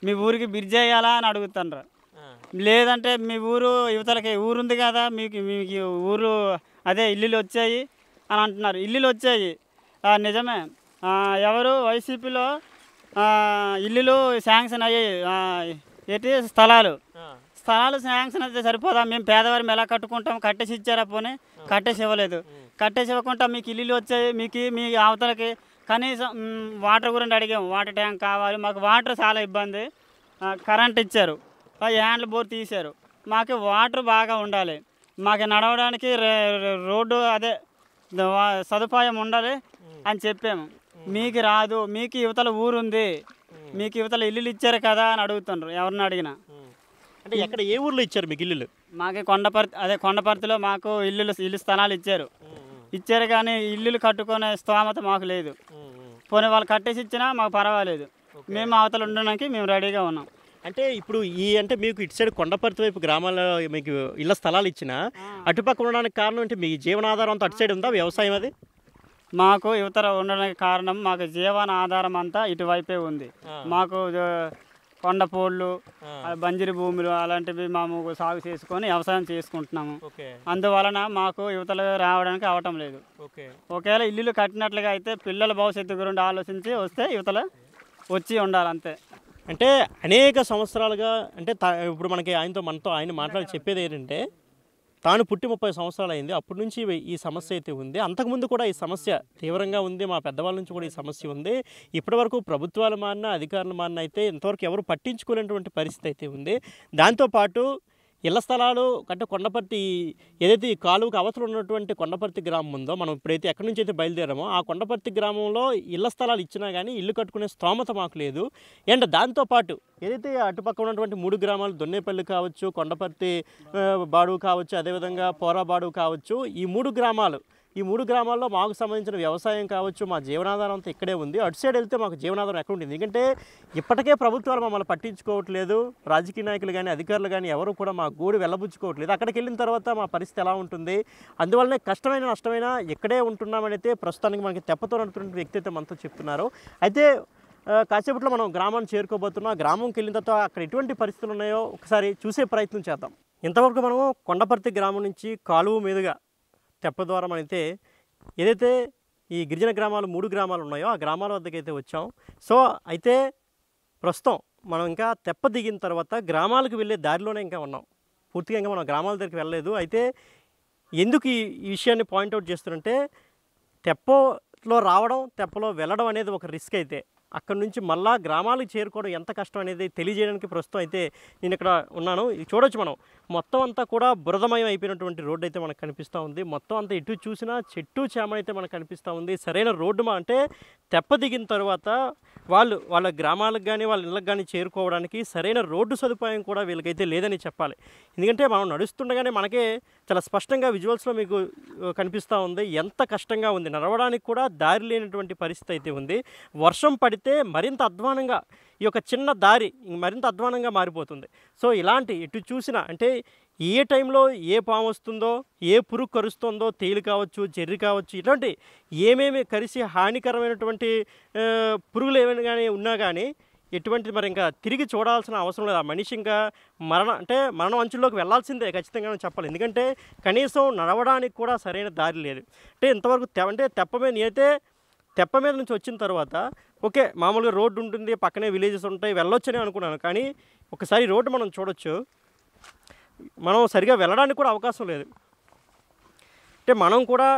మీ ఊరికి బ్రిడ్జ్ వేయాలా అని అడుగుతాండ్రు. లేదంటే మీ ఊరు యువతలకి ఊరుంది కదా, మీకు ఊరు ఇల్లులు వచ్చాయి అని అంటున్నారు. ఇల్లులు వచ్చాయి నిజమే. ఎవరు వైసీపీలో ఇల్లులు శాంక్షన్ అయ్యాయి. స్థలాలు శాంక్షన్ అయితే సరిపోదా? మేము పేదవారిని ఎలా కట్టుకుంటాం? కట్టేసి ఇచ్చారా? పోనీ కట్టేసి ఇవ్వలేదు. కట్టేసి ఇవ్వకుండా మీకు ఇల్లులు వచ్చాయి, మీ అవతలకి కనీసం వాటర్ గురించి అడిగాము. వాటర్ ట్యాంక్ కావాలి మాకు, వాటర్ చాలా ఇబ్బంది. కరెంట్ ఇచ్చారు, హ్యాండ్ల బోర్ తీశారు. మాకు వాటర్ బాగా ఉండాలి, మాకు నడవడానికి రోడ్డు సదుపాయం ఉండాలి అని చెప్పాము. మీకు రాదు, మీకు యువతల ఊరుంది, మీకు యువతల ఇల్లులు ఇచ్చారు కదా అని అడుగుతుండ్రు ఎవరిని అడిగినా. అంటే ఎక్కడ, ఏ ఊర్లో ఇచ్చారు మీకు ఇల్లులు? మాకు కొండపర్తిలో మాకు ఇల్లు స్థలాలు ఇచ్చారు, కానీ ఇల్లులు కట్టుకునే స్తోమత మాకు లేదు. పోనీ వాళ్ళు కట్టేసి ఇచ్చినా మాకు పర్వాలేదు, మేము అవతల ఉండడానికి మేము రెడీగా ఉన్నాం. అంటే ఇప్పుడు అంటే మీకు ఇటు సైడ్ కొండపర్తి వైపు గ్రామాల్లో మీకు ఇళ్ళ స్థలాలు ఇచ్చినా అటుపక్క ఉండడానికి కారణం అంటే మీ జీవనాధారం అంతా అటు సైడ్ ఉందా? వ్యవసాయం అది మాకు యువతర ఉండడానికి కారణం మాకు జీవన ఆధారం అంతా ఇటువైపే ఉంది. మాకు కొండపోళ్ళు, బంజరు భూములు అలాంటివి మేము సాగు చేసుకొని వ్యవసాయం చేసుకుంటున్నాము. అందువలన మాకు యువతలు రావడానికి అవటం లేదు. ఒకవేళ ఇల్లులు కట్టినట్లుగా అయితే పిల్లల భవిష్యత్తు గురించి ఆలోచించి వస్తే యువతలు వచ్చి ఉండాలి అంతే. అంటే అనేక సంవత్సరాలుగా అంటే ఇప్పుడు మనతో ఆయన మాట్లాడి చెప్పేది ఏంటంటే తాను పుట్టి 30 సంవత్సరాలు అయింది, అప్పటి నుంచి ఈ సమస్య అయితే ఉంది. అంతకుముందు కూడా ఈ సమస్య తీవ్రంగా ఉంది, మా పెద్దవాళ్ళ నుంచి కూడా ఈ సమస్య ఉంది. ఇప్పటివరకు ప్రభుత్వాలు మారినా అధికారులు మారినా అయితే ఇంతవరకు ఎవరు పట్టించుకోలేనటువంటి పరిస్థితి అయితే ఉంది. దాంతోపాటు ఇళ్ల స్థలాలు అంటే కొండపర్తి ఏదైతే ఈ కాలువకు అవతల ఉన్నటువంటి కొండపర్తి గ్రామం ఉందో, మనం ఇప్పుడైతే ఎక్కడి నుంచి అయితే బయలుదేరామో ఆ కొండపర్తి గ్రామంలో ఇళ్ల స్థలాలు ఇచ్చినా కానీ ఇల్లు కట్టుకునే స్తోమత మాకు లేదు. అండ్ దాంతోపాటు ఏదైతే అటుపక్క ఉన్నటువంటి 3 గ్రామాలు దొన్నేపల్లి కావచ్చు, కొండపర్తి బాడు కావచ్చు, అదేవిధంగా పోరాబాడు కావచ్చు, ఈ 3 గ్రామాలు ఈ 3 గ్రామాల్లో మాకు సంబంధించిన వ్యవసాయం కావచ్చు, మా జీవనాధారం అంతా ఇక్కడే ఉంది. అటు సైడ్ వెళ్తే మాకు జీవనాధారం ఎక్కడ ఉంటుంది? ఎందుకంటే ఇప్పటికే ప్రభుత్వాలు మమ్మల్ని పట్టించుకోవట్లేదు. రాజకీయ నాయకులు కానీ అధికారులు కానీ ఎవరు కూడా మా గోడు వెళ్ళబుచ్చుకోవట్లేదు. అక్కడికి వెళ్ళిన తర్వాత మా పరిస్థితి ఎలా ఉంటుంది? అందువల్లనే కష్టమైన నష్టమైన ఇక్కడే ఉంటున్నామని అయితే ప్రస్తుతానికి మనకి తెప్పతో నడుతున్న వ్యక్తి అయితే మనతో చెప్తున్నారు. అయితే కాసేపట్లో మనం గ్రామాన్ని చేరుకోబోతున్నాం. గ్రామంకి వెళ్ళిన తర్వాత అక్కడ ఎటువంటి పరిస్థితులు ఉన్నాయో ఒకసారి చూసే ప్రయత్నం చేద్దాం. ఇంతవరకు మనము కొండపర్తి గ్రామం నుంచి కాలువ మీదుగా తెప్ప ద్వారా మనైతే ఏదైతే ఈ గిరిజన గ్రామాలు 3 గ్రామాలు ఉన్నాయో ఆ గ్రామాల వద్దకు అయితే వచ్చాం. సో అయితే ప్రస్తుతం మనం ఇంకా తెప్ప దిగిన తర్వాత గ్రామాలకు వెళ్ళే దారిలోనే ఇంకా ఉన్నాం. పూర్తిగా ఇంకా మనం గ్రామాల దగ్గరికి వెళ్ళలేదు. అయితే ఎందుకు ఈ విషయాన్ని పాయింట్అవుట్ చేస్తారంటే తెప్పలో రావడం, తెప్పలో వెళ్ళడం అనేది ఒక రిస్క్. అయితే అక్కడ నుంచి మళ్ళా గ్రామాలకు చేరుకోవడం ఎంత కష్టం అనేది తెలియజేయడానికి ప్రస్తుతం అయితే నేను ఇక్కడ ఉన్నాను. ఇది చూడొచ్చు మనం మొత్తం అంతా కూడా బురదమయం అయిపోయినటువంటి రోడ్డు అయితే మనకు కనిపిస్తూ ఉంది. మొత్తం అంతా ఎటు చూసినా చెట్టు చేమ అయితే మనకు కనిపిస్తూ ఉంది. సరైన రోడ్డు అంటే తెప్ప దిగిన తర్వాత వాళ్ళ గ్రామాలకు కానీ వాళ్ళ ఇళ్ళకి కానీ చేరుకోవడానికి సరైన రోడ్డు సదుపాయం కూడా వీళ్ళకైతే లేదని చెప్పాలి. ఎందుకంటే మనం నడుస్తుండగానే మనకే చాలా స్పష్టంగా విజువల్స్లో మీకు కనిపిస్తూ ఉంది ఎంత కష్టంగా ఉంది. నడవడానికి కూడా దారి లేనటువంటి పరిస్థితి అయితే ఉంది. వర్షం పడితే మరింత అధ్వానంగా ఈ యొక్క చిన్న దారి మరింత అధ్వానంగా మారిపోతుంది. సో ఇలాంటి ఎటు చూసినా అంటే ఏ టైంలో ఏ పాము వస్తుందో, ఏ పురుగు కరుస్తుందో, తేలు కావచ్చు, జెర్రి కావచ్చు, ఇలాంటి ఏమేమి కరిసి హానికరమైనటువంటి పురుగులు ఏమైనా కానీ ఉన్నా కానీ ఎటువంటిది మరి ఇంకా తిరిగి చూడాల్సిన అవసరం లేదు. ఆ మనిషి ఇంకా మరణం అంచుల్లోకి వెళ్ళాల్సిందే ఖచ్చితంగా చెప్పాలి. ఎందుకంటే కనీసం నడవడానికి కూడా సరైన దారి లేదు. అంటే ఇంతవరకు తెప్ప మీద నుంచి వచ్చిన తర్వాత ఓకే మామూలుగా రోడ్డు ఉంటుంది, పక్కనే విలేజెస్ ఉంటాయి, వెళ్ళొచ్చని అనుకున్నాను. కానీ ఒకసారి రోడ్డు మనం చూడొచ్చు, మనం సరిగా వెళ్ళడానికి కూడా అవకాశం లేదు. అంటే మనం కూడా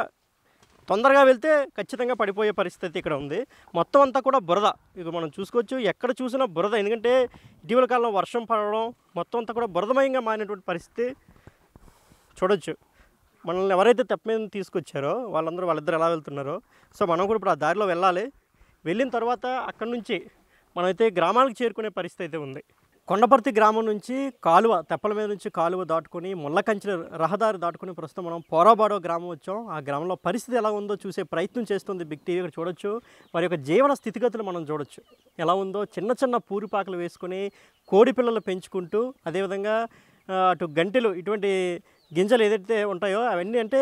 తొందరగా వెళ్తే ఖచ్చితంగా పడిపోయే పరిస్థితి ఇక్కడ ఉంది. మొత్తం అంతా కూడా బురద. ఇక మనం చూసుకోవచ్చు, ఎక్కడ చూసినా బురద. ఎందుకంటే ఇటీవల కాలంలో వర్షం పడడం మొత్తం అంతా కూడా బురదమయంగా మారినటువంటి పరిస్థితి చూడొచ్చు. మనల్ని ఎవరైతే తెప్ప మీద తీసుకొచ్చారో వాళ్ళిద్దరు ఎలా వెళ్తున్నారో సో మనం కూడా ఇప్పుడు ఆ దారిలో వెళ్ళాలి. వెళ్ళిన తర్వాత అక్కడ నుంచి మనమైతే గ్రామాలకు చేరుకునే పరిస్థితి అయితే ఉంది. కొండపర్తి గ్రామం నుంచి తెప్పల మీద నుంచి కాలువ దాటుకొని ముళ్ళకంచెల రహదారి దాటుకొని ప్రస్తుతం మనం పోరాబాడో గ్రామం వచ్చాం. ఆ గ్రామంలో పరిస్థితి ఎలా ఉందో చూసే ప్రయత్నం చేస్తుంది బిగ్ టీవీ. ఇక్కడ చూడొచ్చు వారి యొక్క జీవన స్థితిగతులు మనం చూడొచ్చు ఎలా ఉందో. చిన్న చిన్న పూరిపాకలు వేసుకొని కోడి పిల్లలు పెంచుకుంటూ అదేవిధంగా అటు గంటెలు ఇటువంటి గింజలు ఏదైతే ఉంటాయో అవన్నీ అంటే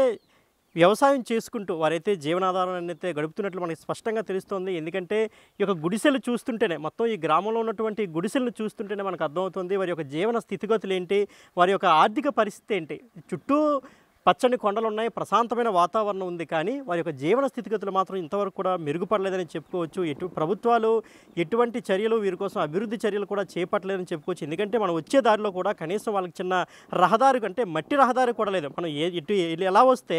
వ్యవసాయం చేసుకుంటూ వారైతే జీవనాధారాన్ని అయితే గడుపుతున్నట్లు మనకి స్పష్టంగా తెలుస్తుంది. ఎందుకంటే ఈ యొక్క గుడిసెలు చూస్తుంటేనే మొత్తం ఈ గ్రామంలో ఉన్నటువంటి గుడిసెలను చూస్తుంటేనే మనకు అర్థమవుతుంది వారి యొక్క జీవన స్థితిగతులు ఏంటి, వారి యొక్క ఆర్థిక పరిస్థితి ఏంటి. చుట్టూ పచ్చని కొండలు ఉన్నాయి, ప్రశాంతమైన వాతావరణం ఉంది, కానీ వారి యొక్క జీవన స్థితిగతులు మాత్రం ఇంతవరకు కూడా మెరుగుపడలేదని చెప్పుకోవచ్చు. ప్రభుత్వాలు ఎటువంటి చర్యలు వీరి కోసం అభివృద్ధి చర్యలు కూడా చేపట్టలేదని చెప్పుకోవచ్చు. ఎందుకంటే మనం వచ్చే దారిలో కూడా కనీసం వాళ్ళకి చిన్న రహదారి అంటే మట్టి రహదారి కూడా లేదు. మనం ఎలా వస్తే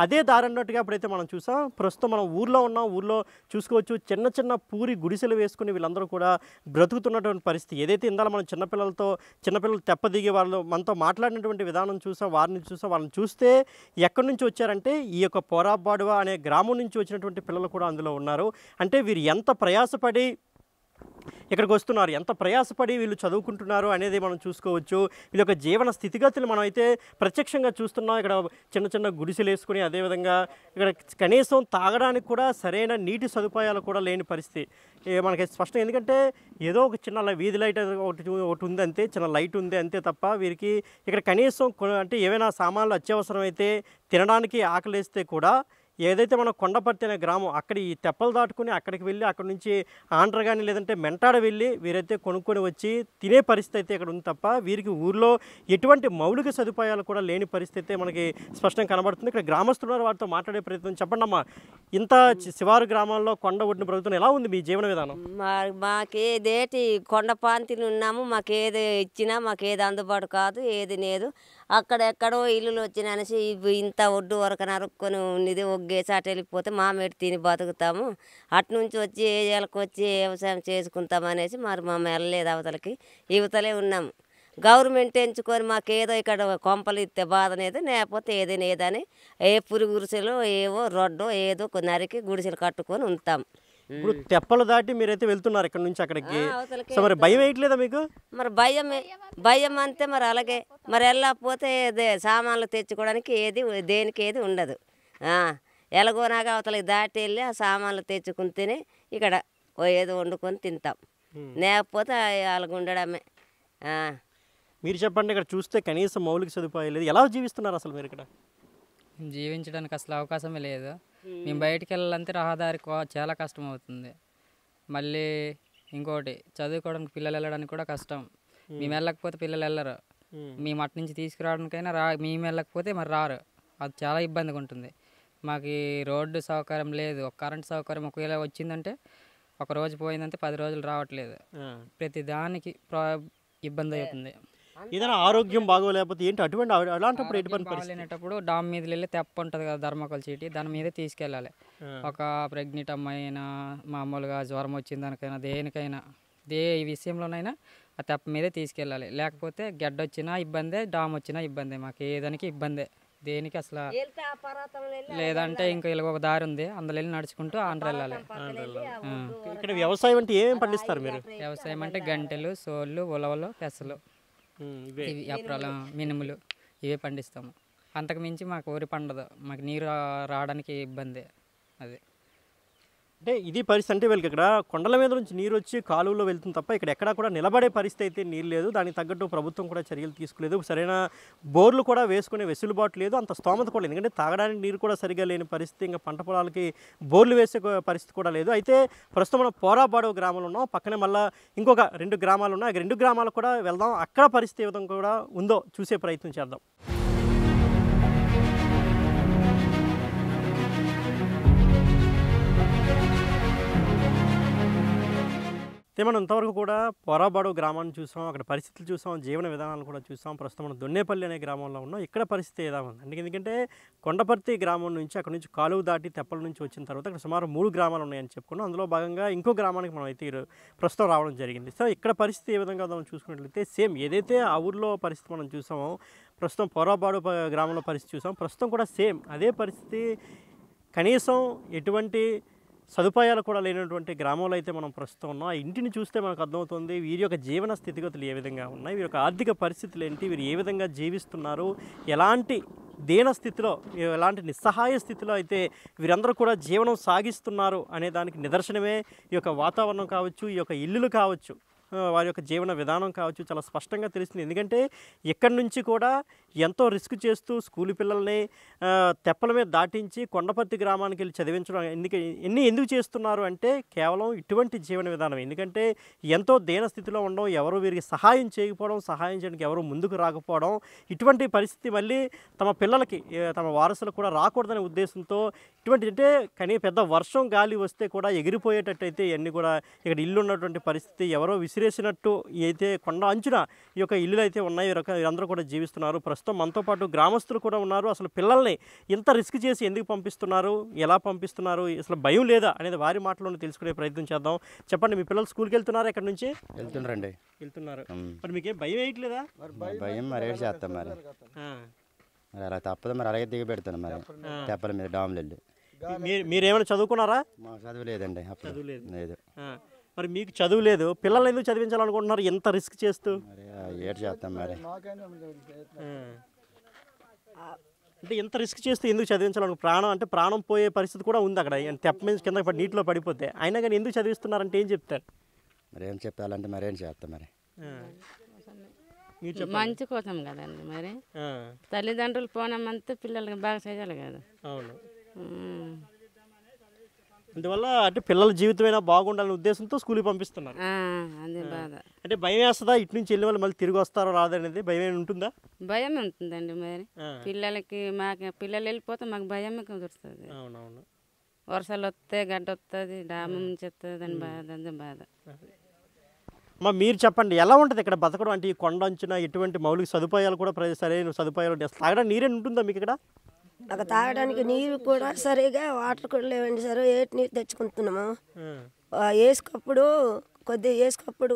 అదే దారి అన్నట్టుగా ఎప్పుడైతే మనం చూసాం. ప్రస్తుతం మనం ఊర్లో ఉన్నాం. ఊర్లో చూసుకోవచ్చు చిన్న చిన్న పూరి గుడిసెలు వేసుకుని వీళ్ళందరూ కూడా బ్రతుకుతున్నటువంటి పరిస్థితి. ఏదైతే ఇందాక మనం చిన్నపిల్లలు తెప్ప దిగి వాళ్ళు మనతో మాట్లాడినటువంటి విధానం చూసాం, వాళ్ళని చూస్తే ఎక్కడి నుంచి వచ్చారంటే ఈ యొక్క పోరాబాడువ అనే గ్రామం నుంచి వచ్చినటువంటి పిల్లలు కూడా అందులో ఉన్నారు. అంటే వీరు ఎంత ప్రయాసపడి ఇక్కడికి వస్తున్నారు, ఎంత ప్రయాసపడి వీళ్ళు చదువుకుంటున్నారు అనేది మనం చూసుకోవచ్చు. వీళ్ళ యొక్క జీవన స్థితిగతులు మనం అయితే ప్రత్యక్షంగా చూస్తున్నాం. ఇక్కడ చిన్న చిన్న గుడిసెలు వేసుకుని అదేవిధంగా ఇక్కడ కనీసం తాగడానికి కూడా సరైన నీటి సదుపాయాలు కూడా లేని పరిస్థితి మనకి స్పష్టం. ఎందుకంటే ఏదో ఒక చిన్న వీధి లైట్ ఒకటి ఉంది అంతే, చిన్న లైట్ ఉంది అంతే తప్ప వీరికి ఇక్కడ కనీసం అంటే ఏవైనా సామాన్లు అత్యవసరం అయితే తినడానికి ఆకలిస్తే కూడా ఏదైతే మనం కొండపర్తి అనే గ్రామం అక్కడ ఈ తెప్పలు దాటుకుని అక్కడికి వెళ్ళి అక్కడ నుంచి ఆంధ్ర కానీ లేదంటే మెంటాడ వెళ్ళి వీరైతే కొనుక్కొని వచ్చి తినే పరిస్థితి అయితే ఇక్కడ ఉంది తప్ప వీరికి ఊర్లో ఎటువంటి మౌలిక సదుపాయాలు కూడా లేని పరిస్థితి మనకి స్పష్టంగా కనబడుతుంది. ఇక్కడ గ్రామస్తున్నారు, వారితో మాట్లాడే ప్రయత్నం. చెప్పండి అమ్మా, ఇంత శివారు గ్రామాల్లో కొండ ఒడ్డున బ్రతుకుతున్న ఎలా ఉంది మీ జీవన విధానం? మాకేదేటి కొండ పాంతిని ఉన్నాము, మాకేది ఇచ్చినా మాకేది అందుబాటు కాదు, ఏది లేదు. అక్కడెక్కడో ఇల్లులు వచ్చిననేసి ఇంత ఒడ్డు వరకు నరుక్కొని ఉన్నది ఒగ్గేసి అటు వెళ్ళిపోతే మామేటి తిని బతుకుతాము. అటు నుంచి వచ్చి ఏరియాలకు వచ్చి వ్యవసాయం చేసుకుంటాం అనేసి మరి మా వెళ్ళలేదు, అవతలకి యువతలే ఉన్నాము. గవర్నమెంట్ ఎంచుకొని మాకేదో ఇక్కడ కొంపలు ఇస్తే బాధనేది, లేకపోతే ఏదని ఏ పురుగు గుడిసెలు ఏవో రొడ్డో ఏదో నరికి గుడిసెలు కట్టుకొని ఉంటాం. ఇప్పుడు తెప్పలు దాటి మీరైతే వెళ్తున్నారు ఇక్కడ నుంచి అక్కడికి, సో మరి భయం వేయట్లేదా మీకు? మరి భయం అంతే మరి అలాగే. మరి వెళ్ళకపోతే సామాన్లు తెచ్చుకోవడానికి దేనికి ఏది ఉండదు. ఎలాగోనాగా అవతలకి దాటి వెళ్ళి ఆ సామాన్లు తెచ్చుకుంటేనే ఇక్కడ ఏదో వండుకొని తింటాం, లేకపోతే వాళ్ళకు ఉండడమే. మీరు చెప్పండి, ఇక్కడ చూస్తే కనీసం మౌలిక సదుపాయాలు లేదు, ఎలా జీవిస్తున్నారు అసలు మీరు ఇక్కడ? జీవించడానికి అసలు అవకాశమే లేదు. మేము బయటికి వెళ్ళాలంటే రహదారి చాలా కష్టం అవుతుంది. మళ్ళీ ఇంకోటి చదువుకోవడానికి పిల్లలు వెళ్ళడానికి కూడా కష్టం. మేము వెళ్ళకపోతే పిల్లలు వెళ్ళరు. మేము అటు నుంచి తీసుకురావడానికైనా మేము వెళ్ళకపోతే మరి రారు. అది చాలా ఇబ్బందిగా ఉంటుంది. మాకు ఈ రోడ్డు సౌకర్యం లేదు. ఒక కరెంట్ సౌకర్యం ఒకవేళ వచ్చిందంటే ఒక రోజు పోయిందంటే 10 రోజులు రావట్లేదు. ప్రతి దానికి ఇబ్బంది అవుతుంది. ఏదైనా ఆరోగ్యం బాగోలేకపోతే ఏంటి అటువంటి అలాంటప్పుడు ఎటువంటి పరిస్థితి? వెళ్ళేటప్పుడు డామ్ మీద వెళ్ళి తెప్ప ఉంటుంది కదా, ధర్మకోల్ చీటి, దాని మీదే తీసుకెళ్ళాలి. ఒక ప్రెగ్నెంట్ అమ్మాయినా మామూలుగా జ్వరం వచ్చిన దానికైనా దేనికైనా ఈ విషయంలోనైనా ఆ తెప్ప మీదే తీసుకెళ్ళాలి. లేకపోతే గడ్డ వచ్చినా ఇబ్బందే, డామ్ వచ్చినా ఇబ్బందే. మాకు ఏదానికి ఇబ్బందే, దేనికి అసలు. లేదంటే ఇంకా ఇలా ఒక దారి ఉంది, అందులో వెళ్ళి నడుచుకుంటూ ఆంధ్ర వెళ్ళాలి. ఇక్కడ వ్యవసాయం అంటే ఏం పండిస్తారు మీరు? వ్యవసాయం అంటే గంటెలు, సోళ్ళు, ఉలవలు, పెసలు, ఇవి అప్రాలు, మినుములు ఇవే పండిస్తాము. అంతకు మించి మాకు ఊరి పండదు. మాకు నీరు రావడానికి ఇబ్బంది. అది అంటే ఇది పరిస్థితి. అంటే వీళ్ళకి ఇక్కడ కొండల మీద నుంచి నీరు వచ్చి కాలువలో వెళ్తుంది తప్ప ఇక్కడ ఎక్కడా కూడా నిలబడే పరిస్థితి అయితే నీరు లేదు. దానికి తగ్గట్టు ప్రభుత్వం కూడా చర్యలు తీసుకోలేదు. సరైన బోర్లు కూడా వేసుకునే వెసులుబాటు లేదు, అంత స్తోమత కూడా లేదు. ఎందుకంటే తాగడానికి నీరు కూడా సరిగా లేని పరిస్థితి, ఇంకా పంట పొలాలకి బోర్లు వేసే పరిస్థితి కూడా లేదు. అయితే ప్రస్తుతం మనం పోరాబాడు గ్రామంలో ఉన్నాం. పక్కనే మళ్ళీ ఇంకొక 2 గ్రామాలు ఉన్నాయి. ఆ 2 గ్రామాలకు కూడా వెళ్దాం. అక్కడ పరిస్థితి ఏ విధంగా కూడా ఉందో చూసే ప్రయత్నం చేద్దాం. మనం ఇంతవరకు కూడా పోరాబాడు గ్రామాన్ని చూసాం, అక్కడ పరిస్థితులు చూసాం, జీవన విధానాలు కూడా చూసాం. ప్రస్తుతం మనం దొన్నేపల్లి అనే గ్రామంలో ఉన్నాం. ఇక్కడ పరిస్థితి ఎలా ఉంది? ఎందుకంటే కొండపర్తి గ్రామం నుంచి అక్కడ నుంచి కాలువ దాటి తెప్పల నుంచి వచ్చిన తర్వాత అక్కడ సుమారు 3 గ్రామాలు ఉన్నాయని చెప్పుకున్నాం. అందులో భాగంగా ఇంకో గ్రామానికి మనం అయితే ప్రస్తుతం రావడం జరిగింది. సో ఇక్కడ పరిస్థితి ఏ విధంగా మనం చూసుకున్నట్లయితే సేమ్ ఏదైతే ఆ ఊర్లో పరిస్థితి మనం చూసామో ప్రస్తుతం పోరాబాడు గ్రామంలో పరిస్థితి చూసాం. ప్రస్తుతం కూడా సేమ్ అదే పరిస్థితి. కనీసం ఎటువంటి సదుపాయాలు కూడా లేనటువంటి గ్రామంలో అయితే మనం ప్రస్తుతం ఉన్నాం. ఆ ఇంటిని చూస్తే మనకు అర్థమవుతుంది వీరి యొక్క జీవన స్థితిగతులు ఏ విధంగా ఉన్నాయి, వీరి యొక్క ఆర్థిక పరిస్థితులు ఏంటి, వీరు ఏ విధంగా జీవిస్తున్నారు, ఎలాంటి దీన స్థితిలో, ఎలాంటి నిస్సహాయ స్థితిలో అయితే వీరందరూ కూడా జీవనం సాగిస్తున్నారు అనే దానికి నిదర్శనమే ఈ యొక్క వాతావరణం కావచ్చు, ఈ యొక్క ఇల్లులు కావచ్చు, వారి యొక్క జీవన విధానం కావచ్చు చాలా స్పష్టంగా తెలుస్తుంది. ఎందుకంటే ఇక్కడి నుంచి కూడా ఎంతో రిస్క్ చేస్తూ స్కూల్ పిల్లల్ని తెప్పల మీద దాటించి కొండపర్తి గ్రామానికి వెళ్ళి చదివించడం ఎందుకు చేస్తున్నారు అంటే కేవలం ఇటువంటి జీవన విధానం. ఎందుకంటే ఎంతో దీన స్థితిలో ఉండడం, ఎవరు వీరికి సహాయం చేయకపోవడం, సహాయం చేయడానికి ఎవరు ముందుకు రాకపోవడం, ఇటువంటి పరిస్థితి మళ్ళీ తమ పిల్లలకి తమ వారసులకు కూడా రాకూడదనే ఉద్దేశంతో ఇటువంటి అంటే కానీ పెద్ద వర్షం గాలి వస్తే కూడా ఎగిరిపోయేటట్టయితే ఇవన్నీ కూడా ఇక్కడ ఇల్లు ఉన్నటువంటి పరిస్థితి. ఎవరో విసిరేసినట్టు అయితే కొండ అంచున ఈ యొక్క ఇల్లులు అయితే ఉన్నాయి. వీరందరూ కూడా జీవిస్తున్నారు. ప్రస్తుతం మనతో పాటు గ్రామస్తులు కూడా ఉన్నారు. అసలు పిల్లల్ని ఇంత రిస్క్ చేసి ఎందుకు పంపిస్తున్నారు, ఎలా పంపిస్తున్నారు, అసలు భయం లేదా అనేది వారి మాటలోనే తెలుసుకునే ప్రయత్నం చేద్దాం. చెప్పండి, మీ పిల్లలు స్కూల్కి వెళ్తున్నారా? ఎక్కడి నుంచి వెళ్తున్నారండి? వెళ్తున్నారు. మరి మీకేం భయం వేయట్లేదా? భయం మరి ఏడు చేస్తాం మరి అలా తప్పదు మరి, అలాగే దిగి పెడతాను మరి తెప్పల మీద డామ్లు వెళ్ళి. మీరేమైనా చదువుకున్నారా? మాకు చదువు లేదండి, అప్పుడు లేదు. మరి మీకు చదువు లేదు, పిల్లల్ని ఎందుకు చదివించాలనుకుంటున్నారు ఎంత రిస్క్ చేస్తూ? మరి ఏడు చేస్తాం మరి. అంటే ఎంత రిస్క్ చేస్తూ ఎందుకు చదివించాలను? ప్రాణం అంటే ప్రాణం పోయే పరిస్థితి కూడా ఉంది అక్కడ, తెప్ప మీద కింద నీటిలో పడిపోతే. అయినా కానీ ఎందుకు చదివిస్తున్నారంటే ఏం చెప్తారు? మరి ఏం చెప్పాలంటే మరి ఏం చేస్తాం మరి. మంచి కోసం కదండి, మరి తల్లిదండ్రులు పోనమంతా పిల్లలకి బాగా చేయాలి కదా. అవును, అందువల్ల అంటే పిల్లల జీవితమైనా బాగుండాలనే ఉద్దేశంతో స్కూల్కి పంపిస్తున్నారు. అదే బాధ. అంటే భయం వేస్తుందా ఇటు నుంచి వెళ్ళిన వాళ్ళు మళ్ళీ తిరిగి వస్తారో రాదనేది భయం ఉంటుందా? భయం ఉంటుందండి. మరి పిల్లలకి మాకు పిల్లలు వెళ్ళిపోతే మాకు భయమే కుదురుతుంది. అవునవును, వర్షాలు వస్తే గడ్డ వస్తుంది, డామ్ నుంచి వస్తుంది అని బాధ, అదే బాధ. మీరు చెప్పండి, ఎలా ఉంటుంది ఇక్కడ బతకడం? అంటే ఈ కొండ అంచున ఎటువంటి మౌలిక సదుపాయాలు కూడా సరైన సదుపాయాలు తాగడానికి నీరే ఉంటుందా మీకు ఇక్కడ? అక్కడ తాగడానికి నీరు కూడా సరిగా వాటర్ కూడా లేవండి సార్. ఏటి నీరు తెచ్చుకుంటున్నాము. వేసుకప్పుడు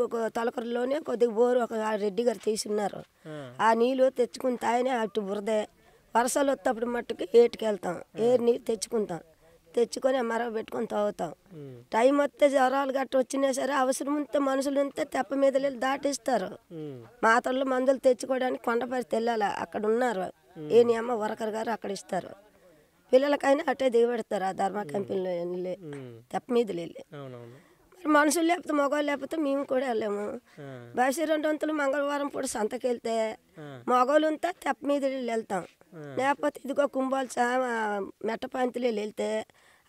ఒక తలకరలోనే కొద్దిగా బోరు ఒక రెడ్డి గారు తీసున్నారు. ఆ నీళ్ళు తెచ్చుకుని తాగినే అటు బురదే. వర్షాలు వచ్చేటప్పుడు మట్టుకు ఏటికి వెళ్తాం, నీరు తెచ్చుకొని మరవ పెట్టుకొని తాగుతాం. టైం వస్తే జ్వరాలు గట్ట వచ్చినా సరే అవసరం ఉంటే మనుషులు ఉంటే తెప్ప మీద వెళ్ళి దాటిస్తారు. మాతల్లో మందులు తెచ్చుకోవడానికి కొండపరిస్థితి వెళ్ళాలి, అక్కడ ఉన్నారు. అమ్మ వర్కర్ గారు అక్కడ ఇస్తారు. పిల్లలకైనా అట్టే దిగబెడతారు ఆ ధర్మ కంపెనీలో వెళ్ళి తెప్ప మీదలు వెళ్ళి. మరి మనుషులు లేకపోతే మగవాళ్ళు లేకపోతే మేము కూడా వెళ్ళాము. బయసు 2 వంతులు మంగళవారం పూట సంతకి వెళ్తే మగవాళ్ళు ఉంటే తెప్ప మీద వెళ్తాం. లేకపోతే ఇదిగో కుంభాలు మెట్ట పంతులు వెళ్తే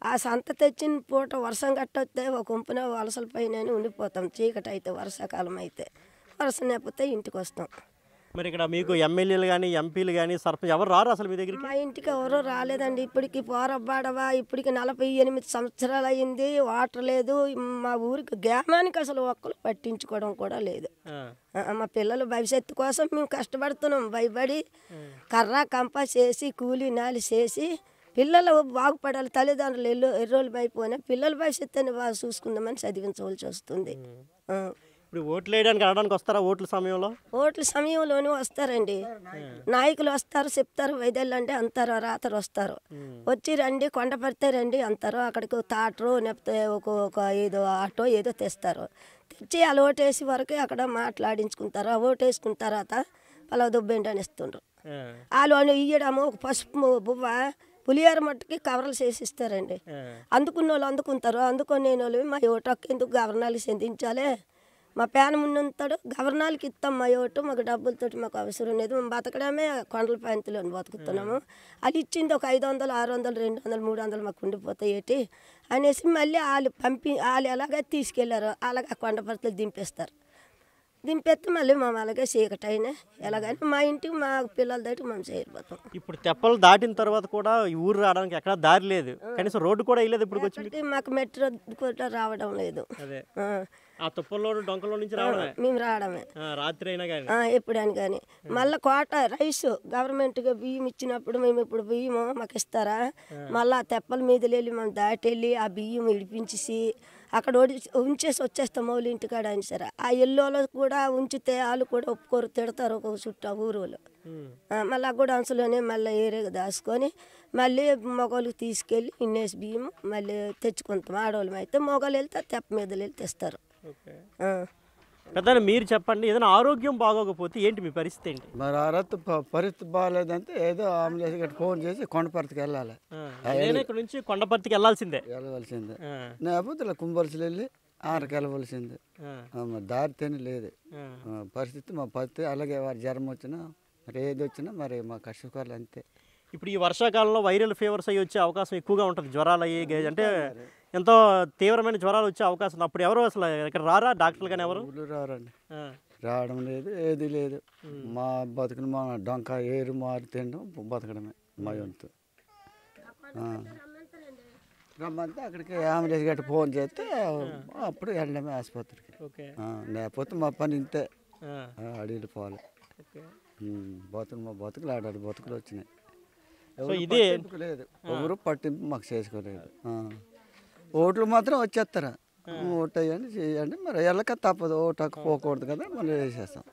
ఆ సంత తెచ్చిన పూట వర్షం గట్టొస్తే ఒక గుంపున వలసల పైన ఉండిపోతాం. చీకటి అయితే వర్షాకాలం అయితే వర్షం లేకపోతే ఇంటికి వస్తాం. మరి ఇక్కడ మీకు ఎమ్మెల్యేలు కానీ ఎంపీలు కానీ సర్పంచ్ ఎవరు రారు అసలు మీ దగ్గరికి? మా ఇంటికి ఎవరూ రాలేదండి. ఇప్పటికి పోరబ్బాడవా ఇప్పటికి 48 సంవత్సరాలు అయింది. వాటర్ లేదు. మా ఊరికి గ్రామానికి అసలు ఒక్కరు పట్టించుకోవడం కూడా లేదు. మా పిల్లల భవిష్యత్తు కోసం మేము కష్టపడుతున్నాం. భయపడి కర్ర కంప చేసి కూలీ నాలి చేసి పిల్లలు బాగుపడాలి. తల్లిదండ్రులు ఎర్రోళ్ళు అయిపోయినా పిల్లల భవిష్యత్తుని బాగా చూసుకుందామని చదివించవలసి వస్తుంది. ఇప్పుడు ఓట్లు వేయడానికి అనడానికి వస్తారా? ఓట్ల సమయంలో ఓట్ల సమయంలోనే వస్తారండి. నాయకులు వస్తారు, చెప్తారు, వైద్యులు అంటే అంటారు, రాత్రి వస్తారు. వచ్చి రండి కొండపడితే రండి అంటారు. అక్కడికి తాటరు లేకపోతే ఒక ఏదో ఆటో ఏదో తెస్తారు. తెచ్చి వాళ్ళు ఓటేసి వరకు అక్కడ మాట్లాడించుకుంటారు. ఆ ఓటేసుకున్న తర్వాత పలావ్ దుబ్బెండి అని ఇస్తుండ్రు. వాళ్ళు ఇయ్యడము ఒక పసుపు బువ్వ పులిహార మట్టుకి కవర్లు చేసి ఇస్తారండి. అందుకున్న వాళ్ళు అందుకుంటారు. అందుకునే వాళ్ళు మా ఓటకు ఎందుకు గవర్నాలకు చెందించాలి, మా పేన ముందు ఉంటాడు గవర్నాలకి ఇస్తాం మా ఓటు, మాకు డబ్బులతో మాకు అవసరం లేదు, మేము బతకడమే కొండల పంతులు బతుకుతున్నాము. అది ఇచ్చింది ఒక 500, 600, 200, 300 మాకు ఉండిపోతాయి ఏంటి అనేసి మళ్ళీ వాళ్ళు ఎలాగ తీసుకెళ్లారు అలాగే కొండపర్తులు దింపేస్తారు. దింపేస్తే మళ్ళీ మేము అలాగే చీకటి అయినా ఎలాగైనా మా ఇంటికి మా పిల్లల దగ్గర మేము చేరిపోతాం. ఇప్పుడు తెప్పలు దాటిన తర్వాత కూడా ఈ ఊరు రావడానికి ఎక్కడ దారి లేదు, కనీసం రోడ్డు కూడా వేయలేదు. ఇప్పుడు వచ్చి మాకు మెట్రో కూడా రావడం లేదు. ఆ తుప్పల్లో డొంకలో నుంచి రావడమే, మేము రావడమే రాత్రి అయినా కానీ ఎప్పుడని కానీ. మళ్ళీ కోట రైస్ గవర్నమెంట్గా బియ్యం ఇచ్చినప్పుడు మేము ఇప్పుడు బియ్యం మాకు ఇస్తారా, మళ్ళీ ఆ తెప్పల మీద వెళ్ళి మేము దాటి వెళ్ళి ఆ బియ్యం ఇడిపించేసి అక్కడ ఉంచేసి వచ్చేస్తాం మౌలి ఇంటికాడ అని సరే. ఆ ఎల్లోలో కూడా ఉంచితే వాళ్ళు కూడా ఒప్పుకోరు, తిడతారు ఒక చుట్టూ ఊరు వాళ్ళు. మళ్ళీ ఆ కూడా అంచులోనే మళ్ళీ ఏరేగా దాచుకొని మళ్ళీ మగవాళ్ళకి తీసుకెళ్ళి ఇన్నేసి బియ్యం మళ్ళీ తెచ్చుకుంటాం. ఆడవాళ్ళం అయితే మగవాళ్ళు వెళ్తే తెప్ప మీద వెళ్ళి తెస్తారు. పెద్ద మీరు చెప్పండి, ఏదైనా ఆరోగ్యం బాగోకపోతే ఏంటి మీ పరిస్థితి ఏంటి? మరి ఆ రత్తు పరిస్థితి బాగాలేదంటే ఏదో ఆంబులెన్స్ గట్టి ఫోన్ చేసి కొండపర్తికి వెళ్ళాలి. ఇక్కడ నుంచి కొండపర్తికి వెళ్ళాల్సిందే. లేకపోతే ఇలా కుంభర్సులు వెళ్ళి ఆరుకి వెళ్ళవలసిందే. దారి తేని లేదు పరిస్థితి. మా పరిస్థితి అలాగే వారి జ్వరం వచ్చినా మరి ఏది వచ్చినా మరి మా కష్టకాలు అంతే. ఇప్పుడు ఈ వర్షాకాలంలో వైరల్ ఫీవర్స్ అయ్యి వచ్చే అవకాశం ఎక్కువగా ఉంటుంది. జ్వరాలు అయ్యి అంటే ఎంతో తీవ్రమైన జ్వరాలు వచ్చే అవకాశం ఉంది. అప్పుడు ఎవరు అసలు ఇక్కడ రారా డాక్టర్లు కానీ ఎవరు రారండి, రావడం లేదు, ఏది లేదు. మా బతుకుని మా డొంక ఏరు మారి తినడం బతకడమే మా వంతు. రమ్మంటే అక్కడికి అంబులెన్స్ గట్టి ఫోన్ చేస్తే అప్పుడు వెళ్ళడమే ఆసుపత్రికి. లేకపోతే మా పని ఇంతే, అడిగి పోవాలి. మా బతుకులు ఆడాడు బతుకులు వచ్చినాయి. ఇదే లేదు, ఎవరు పట్టింపు మాకు చేసుకోలేదు. ఓట్లు మాత్రం వచ్చేస్తారా, ఓటు వేయండి చేయండి, మరి వెళ్ళక తప్పదు, ఓటు పోకూడదు కదా, మళ్ళీ వేసేస్తాం.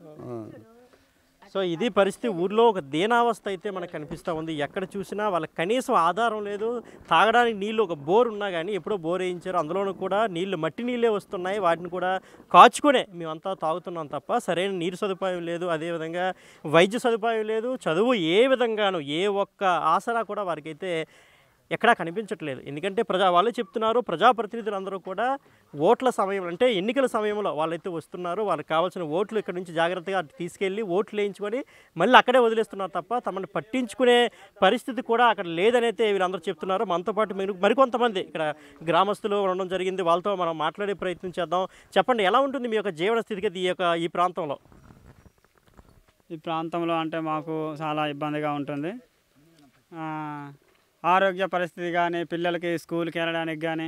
సో ఇది పరిస్థితి. ఊర్లో ఒక దీనావస్థ అయితే మనకు కనిపిస్తూ ఉంది. ఎక్కడ చూసినా వాళ్ళకి కనీసం ఆధారం లేదు. తాగడానికి నీళ్ళు ఒక బోర్ ఉన్నా కానీ ఎప్పుడో బోర్ వేయించారు, అందులోనూ కూడా నీళ్ళు మట్టి నీళ్ళే వస్తున్నాయి. వాటిని కూడా కాచుకునే మేమంతా తాగుతున్నాం తప్ప సరైన నీరు సదుపాయం లేదు. అదేవిధంగా వైద్య సదుపాయం లేదు. చదువు ఏ విధంగానూ ఏ ఒక్క ఆసరా కూడా వారికైతే ఎక్కడా కనిపించట్లేదు. ఎందుకంటే వాళ్ళు చెప్తున్నారు, ప్రజాప్రతినిధులందరూ కూడా ఓట్ల సమయం అంటే ఎన్నికల సమయంలో వాళ్ళైతే వస్తున్నారు, వాళ్ళకి కావాల్సిన ఓట్లు ఇక్కడ నుంచి జాగ్రత్తగా తీసుకెళ్ళి ఓట్లు వేయించుకొని మళ్ళీ అక్కడే వదిలేస్తున్నారు తప్ప తమను పట్టించుకునే పరిస్థితి కూడా అక్కడ లేదనైతే వీళ్ళందరూ చెప్తున్నారు. మనతో పాటు మరికొంతమంది ఇక్కడ గ్రామస్తులు ఉండడం జరిగింది. వాళ్ళతో మనం మాట్లాడే ప్రయత్నం చేద్దాం. చెప్పండి, ఎలా ఉంటుంది మీ యొక్క జీవన స్థితిగతి ఈ ప్రాంతంలో? ఈ ప్రాంతంలో అంటే మాకు చాలా ఇబ్బందిగా ఉంటుంది. ఆరోగ్య పరిస్థితి కానీ, పిల్లలకి స్కూల్కి వెళ్ళడానికి కానీ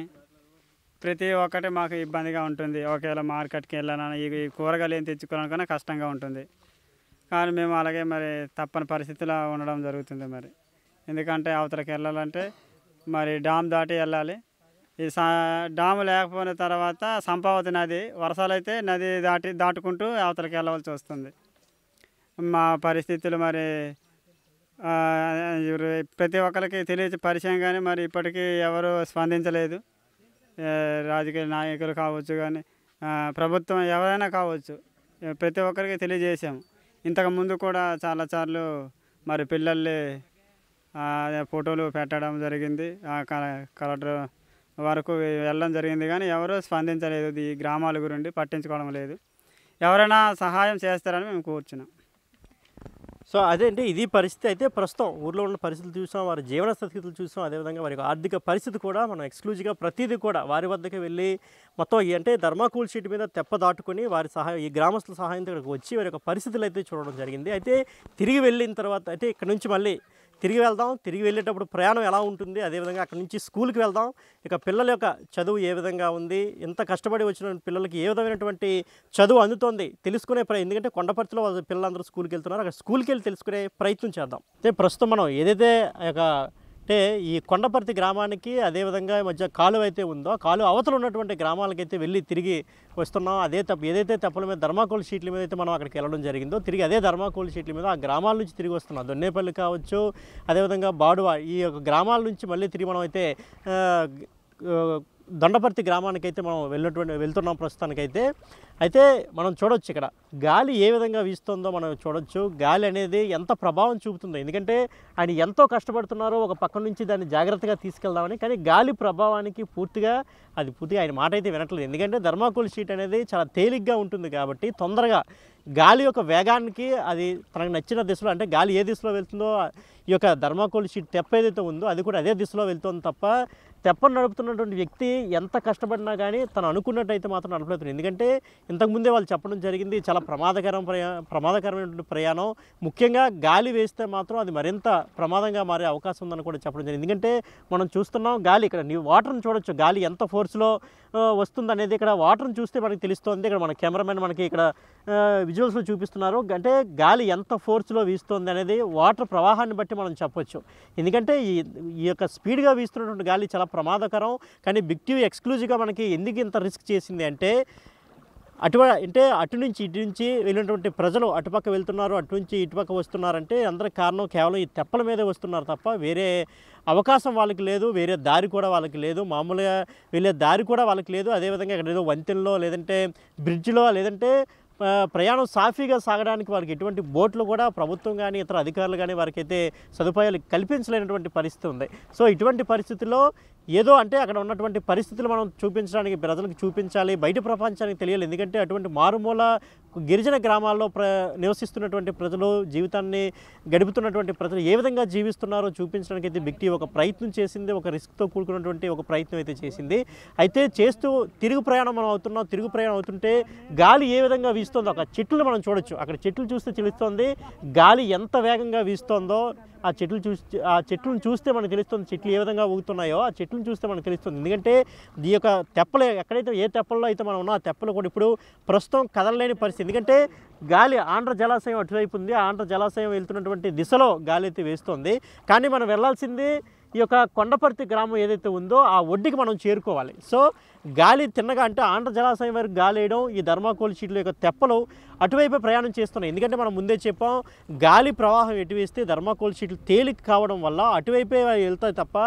ప్రతి ఒక్కటి మాకు ఇబ్బందిగా ఉంటుంది. ఒకవేళ మార్కెట్కి వెళ్ళాలని ఈ కూరగాయలు ఏం తెచ్చుకోవడానికన్నా కష్టంగా ఉంటుంది. కానీ మేము అలాగే మరి తప్పని పరిస్థితిలో ఉండడం జరుగుతుంది. మరి ఎందుకంటే అవతలకి వెళ్ళాలంటే మరి డామ్ దాటి వెళ్ళాలి. ఈ డాము లేకపోయిన తర్వాత సంపావతి నది, వర్షాలు అయితే నది దాటుకుంటూ అవతలకి వెళ్ళవలసి వస్తుంది. మా పరిస్థితులు మరి ప్రతి ఒక్కరికి పరిచయం కానీ మరి ఇప్పటికీ ఎవరు స్పందించలేదు. రాజకీయ నాయకులు కావచ్చు కానీ ప్రభుత్వం ఎవరైనా కావచ్చు, ప్రతి ఒక్కరికి తెలియజేసాము. ఇంతకుముందు కూడా చాలాసార్లు మరి పిల్లల్ని ఫోటోలు పెట్టడం జరిగింది. కలెక్టర్ వరకు వెళ్ళడం జరిగింది కానీ ఎవరూ స్పందించలేదు. ఈ గ్రామాల గురించి పట్టించుకోవడం లేదు. ఎవరైనా సహాయం చేస్తారని మేము కోరుచున్నాం. సో అదే అంటే ఇది పరిస్థితి. అయితే ప్రస్తుతం ఊర్లో ఉన్న పరిస్థితులు చూసాం, వారి జీవన స్థితిగతులు చూసాం, అదేవిధంగా వారి ఆర్థిక పరిస్థితి కూడా మనం ఎక్స్క్లూజివ్గా ప్రతిదీ కూడా వారి వద్దకు వెళ్ళి మొత్తం అంటే థర్మాకోల్ షీట్ మీద తెప్ప దాటుకొని వారి సహాయం ఈ గ్రామస్తుల సహాయంతో ఇక్కడికి వచ్చి వారి యొక్క పరిస్థితులు అయితే చూడడం జరిగింది. అయితే తిరిగి వెళ్ళిన తర్వాత అంటే ఇక్కడ నుంచి మళ్ళీ తిరిగి వెళ్దాం, తిరిగి వెళ్ళేటప్పుడు ప్రయాణం ఎలా ఉంటుంది, అదేవిధంగా అక్కడ నుంచి స్కూల్కి వెళ్దాం, ఇక పిల్లల యొక్క చదువు ఏ విధంగా ఉంది, ఎంత కష్టపడి వచ్చిన పిల్లలకి ఏ విధమైనటువంటి చదువు అందుతోంది తెలుసుకునే ఎందుకంటే కొండపర్తిలో వాళ్ళ పిల్లలందరూ స్కూల్కి వెళ్తున్నారు, అక్కడ స్కూల్కి వెళ్ళి తెలుసుకునే ప్రయత్నం చేద్దాం. అయితే ప్రస్తుతం మనం ఏదైతే అంటే ఈ కొండపర్తి గ్రామానికి అదేవిధంగా మధ్య కాలువ అయితే ఉందో కాలువ అవతల ఉన్నటువంటి గ్రామాలకైతే వెళ్ళి తిరిగి వస్తున్నాం. ఏదైతే తెప్పల మీద థర్మాకోల్ షీట్ల మీద అయితే మనం అక్కడికి వెళ్ళడం జరిగిందో తిరిగి అదే థర్మాకోల్ షీట్ల మీద ఆ గ్రామాల నుంచి తిరిగి వస్తున్నాం. దొన్నేపల్లి కావచ్చు, అదేవిధంగా బాడువా, ఈ యొక్క గ్రామాల నుంచి మళ్ళీ తిరిగి మనం అయితే దొండపర్తి గ్రామానికైతే మనం వెళ్తున్నాం ప్రస్తుతానికైతే. అయితే మనం చూడొచ్చు ఇక్కడ గాలి ఏ విధంగా వీస్తుందో మనం చూడొచ్చు. గాలి అనేది ఎంత ప్రభావం చూపుతుందో, ఎందుకంటే ఆయన ఎంతో కష్టపడుతున్నారో ఒక పక్క నుంచి దాన్ని జాగ్రత్తగా తీసుకెళ్దామని, కానీ గాలి ప్రభావానికి పూర్తిగా ఆయన మాట అయితే వినట్లేదు. ఎందుకంటే థర్మాకోల్ షీట్ అనేది చాలా తేలిగ్గా ఉంటుంది కాబట్టి తొందరగా గాలి యొక్క వేగానికి అది తనకు నచ్చిన దిశలో అంటే గాలి ఏ దిశలో వెళ్తుందో ఈ యొక్క థర్మాకోల్ షీట్ తెప్ప ఏదైతే ఉందో అది కూడా అదే దిశలో వెళ్తుంది తప్ప తెప్పను నడుపుతున్నటువంటి వ్యక్తి ఎంత కష్టపడినా కానీ తను అనుకున్నట్టయితే మాత్రం నడపలేదు. ఎందుకంటే ఇంతకుముందే వాళ్ళు చెప్పడం జరిగింది చాలా ప్రమాదకరమైనటువంటి ప్రయాణం, ముఖ్యంగా గాలి వేస్తే మాత్రం అది మరింత ప్రమాదంగా మారే అవకాశం ఉందని కూడా చెప్పడం జరిగింది. ఎందుకంటే మనం చూస్తున్నాం గాలి ఇక్కడ వాటర్ని చూడొచ్చు, గాలి ఎంత ఫోర్స్లో వస్తుంది అనేది ఇక్కడ వాటర్ని చూస్తే మనకి తెలుస్తుంది. ఇక్కడ మన కెమెరామెన్ మనకి ఇక్కడ విజువల్స్లో చూపిస్తున్నారు. అంటే గాలి ఎంత ఫోర్స్లో వీస్తుంది అనేది వాటర్ ప్రవాహాన్ని బట్టి మనం చెప్పొచ్చు. ఎందుకంటే ఈ యొక్క స్పీడ్గా వీస్తున్నటువంటి గాలి చాలా ప్రమాదకరం. కానీ బిగ్ టీవీ ఎక్స్క్లూజివ్గా మనకి ఎందుకు ఇంత రిస్క్ చేసింది అంటే అటు నుంచి ఇటు నుంచి వెళ్ళినటువంటి ప్రజలు అటుపక్క వెళ్తున్నారు, అటు నుంచి ఇటుపక్క వస్తున్నారంటే అందరికి కారణం కేవలం ఈ తెప్పల మీదే వస్తున్నారు తప్ప వేరే అవకాశం వాళ్ళకి లేదు, వేరే దారి కూడా వాళ్ళకి లేదు, మామూలుగా వెళ్ళే దారి కూడా వాళ్ళకి లేదు. అదేవిధంగా ఇక్కడ ఏదో వంతెనలో లేదంటే బ్రిడ్జ్లో లేదంటే ప్రయాణం సాఫీగా సాగడానికి వారికి ఎటువంటి బోట్లు కూడా ప్రభుత్వం కానీ ఇతర అధికారులు కానీ వారికి అయితే సదుపాయాలు కల్పించలేనటువంటి పరిస్థితి ఉంది. సో ఇటువంటి పరిస్థితుల్లో ఏదో అంటే అక్కడ ఉన్నటువంటి పరిస్థితులు మనం చూపించడానికి ప్రజలకు చూపించాలి, బయట ప్రపంచానికి తెలియాలి. ఎందుకంటే అటువంటి మారుమూల గిరిజన గ్రామాల్లో నివసిస్తున్నటువంటి ప్రజలు, జీవితాన్ని గడుపుతున్నటువంటి ప్రజలు ఏ విధంగా జీవిస్తున్నారో చూపించడానికి అయితే బిగ్ టీవీ ఒక ప్రయత్నం చేసింది, ఒక రిస్క్తో కూడుకున్నటువంటి ఒక ప్రయత్నం అయితే చేసింది. అయితే చేస్తూ తిరుగు ప్రయాణం మనం అవుతున్నాం. తిరుగు ప్రయాణం అవుతుంటే గాలి ఏ విధంగా వీస్తుందో ఒక చెట్లు మనం చూడొచ్చు. అక్కడ చెట్లు చూస్తే తెలుస్తుంది గాలి ఎంత వేగంగా వీస్తుందో. ఆ చెట్లను చూస్తే మనకు తెలుస్తుంది చెట్లు ఏ విధంగా ఊగుతున్నాయో ఆ చెట్లను చూస్తే మనకు తెలుస్తుంది. ఎందుకంటే ఈ యొక్క తెప్పలు ఎక్కడైతే ఏ తెప్పల్లో అయితే మనం ఉన్నా ఆ తెప్పలు కూడా ఇప్పుడు ప్రస్తుతం కదలలేని పరిస్థితి. ఎందుకంటే గాలి ఆంధ్ర జలాశయం అటువైపు ఉంది, ఆంధ్ర జలాశయం వెళ్తున్నటువంటి దిశలో గాలి అయితే వేస్తుంది. కానీ మనం వెళ్ళాల్సింది ఈ యొక్క కొండపర్తి గ్రామం ఏదైతే ఉందో ఆ ఒడ్డుకి మనం చేరుకోవాలి. సో గాలి తిన్నగా అంటే ఆంధ్ర జలాశయం వరకు గాలి వేయడం, ఈ థర్మాకోల్ షీట్ల యొక్క తెప్పలు అటువైపే ప్రయాణం చేస్తున్నాయి. ఎందుకంటే మనం ముందే చెప్పాం గాలి ప్రవాహం ఎటు వేస్తే థర్మాకోల్ షీట్లు తేలిక కావడం వల్ల అటువైపే వెళ్తాయి తప్ప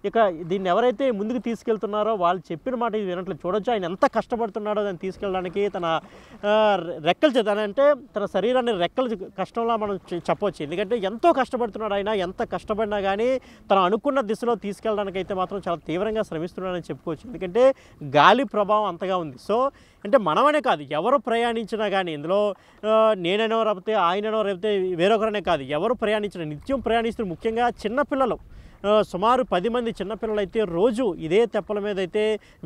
ఇక దీన్ని ఎవరైతే ముందుకు తీసుకెళ్తున్నారో వాళ్ళు చెప్పిన మాట ఇది వినట్లేదు. చూడొచ్చు ఆయన ఎంత కష్టపడుతున్నాడో దాన్ని తీసుకెళ్ళడానికి తన రెక్కలు అంటే తన శరీరాన్ని రెక్కలు కష్టంలా మనం చెప్పవచ్చు. ఎందుకంటే ఎంతో కష్టపడుతున్నాడు ఆయన. ఎంత కష్టపడినా కానీ తను అనుకున్న దిశలో తీసుకెళ్ళడానికి అయితే మాత్రం చాలా తీవ్రంగా శ్రమిస్తున్నాడని చెప్పుకోవచ్చు. ఎందుకంటే గాలి ప్రభావం అంతగా ఉంది. సో అంటే మనమనే కాదు ఎవరు ప్రయాణించినా కానీ ఇందులో నేనైనా లేకపోతే ఆయననో లేకపోతే వేరొకరనే కాదు ఎవరు ప్రయాణించినా నిత్యం ప్రయాణిస్తున్న ముఖ్యంగా చిన్నపిల్లలు సుమారు 10 మంది చిన్నపిల్లలు అయితే రోజు ఇదే తెప్పల మీద అయితే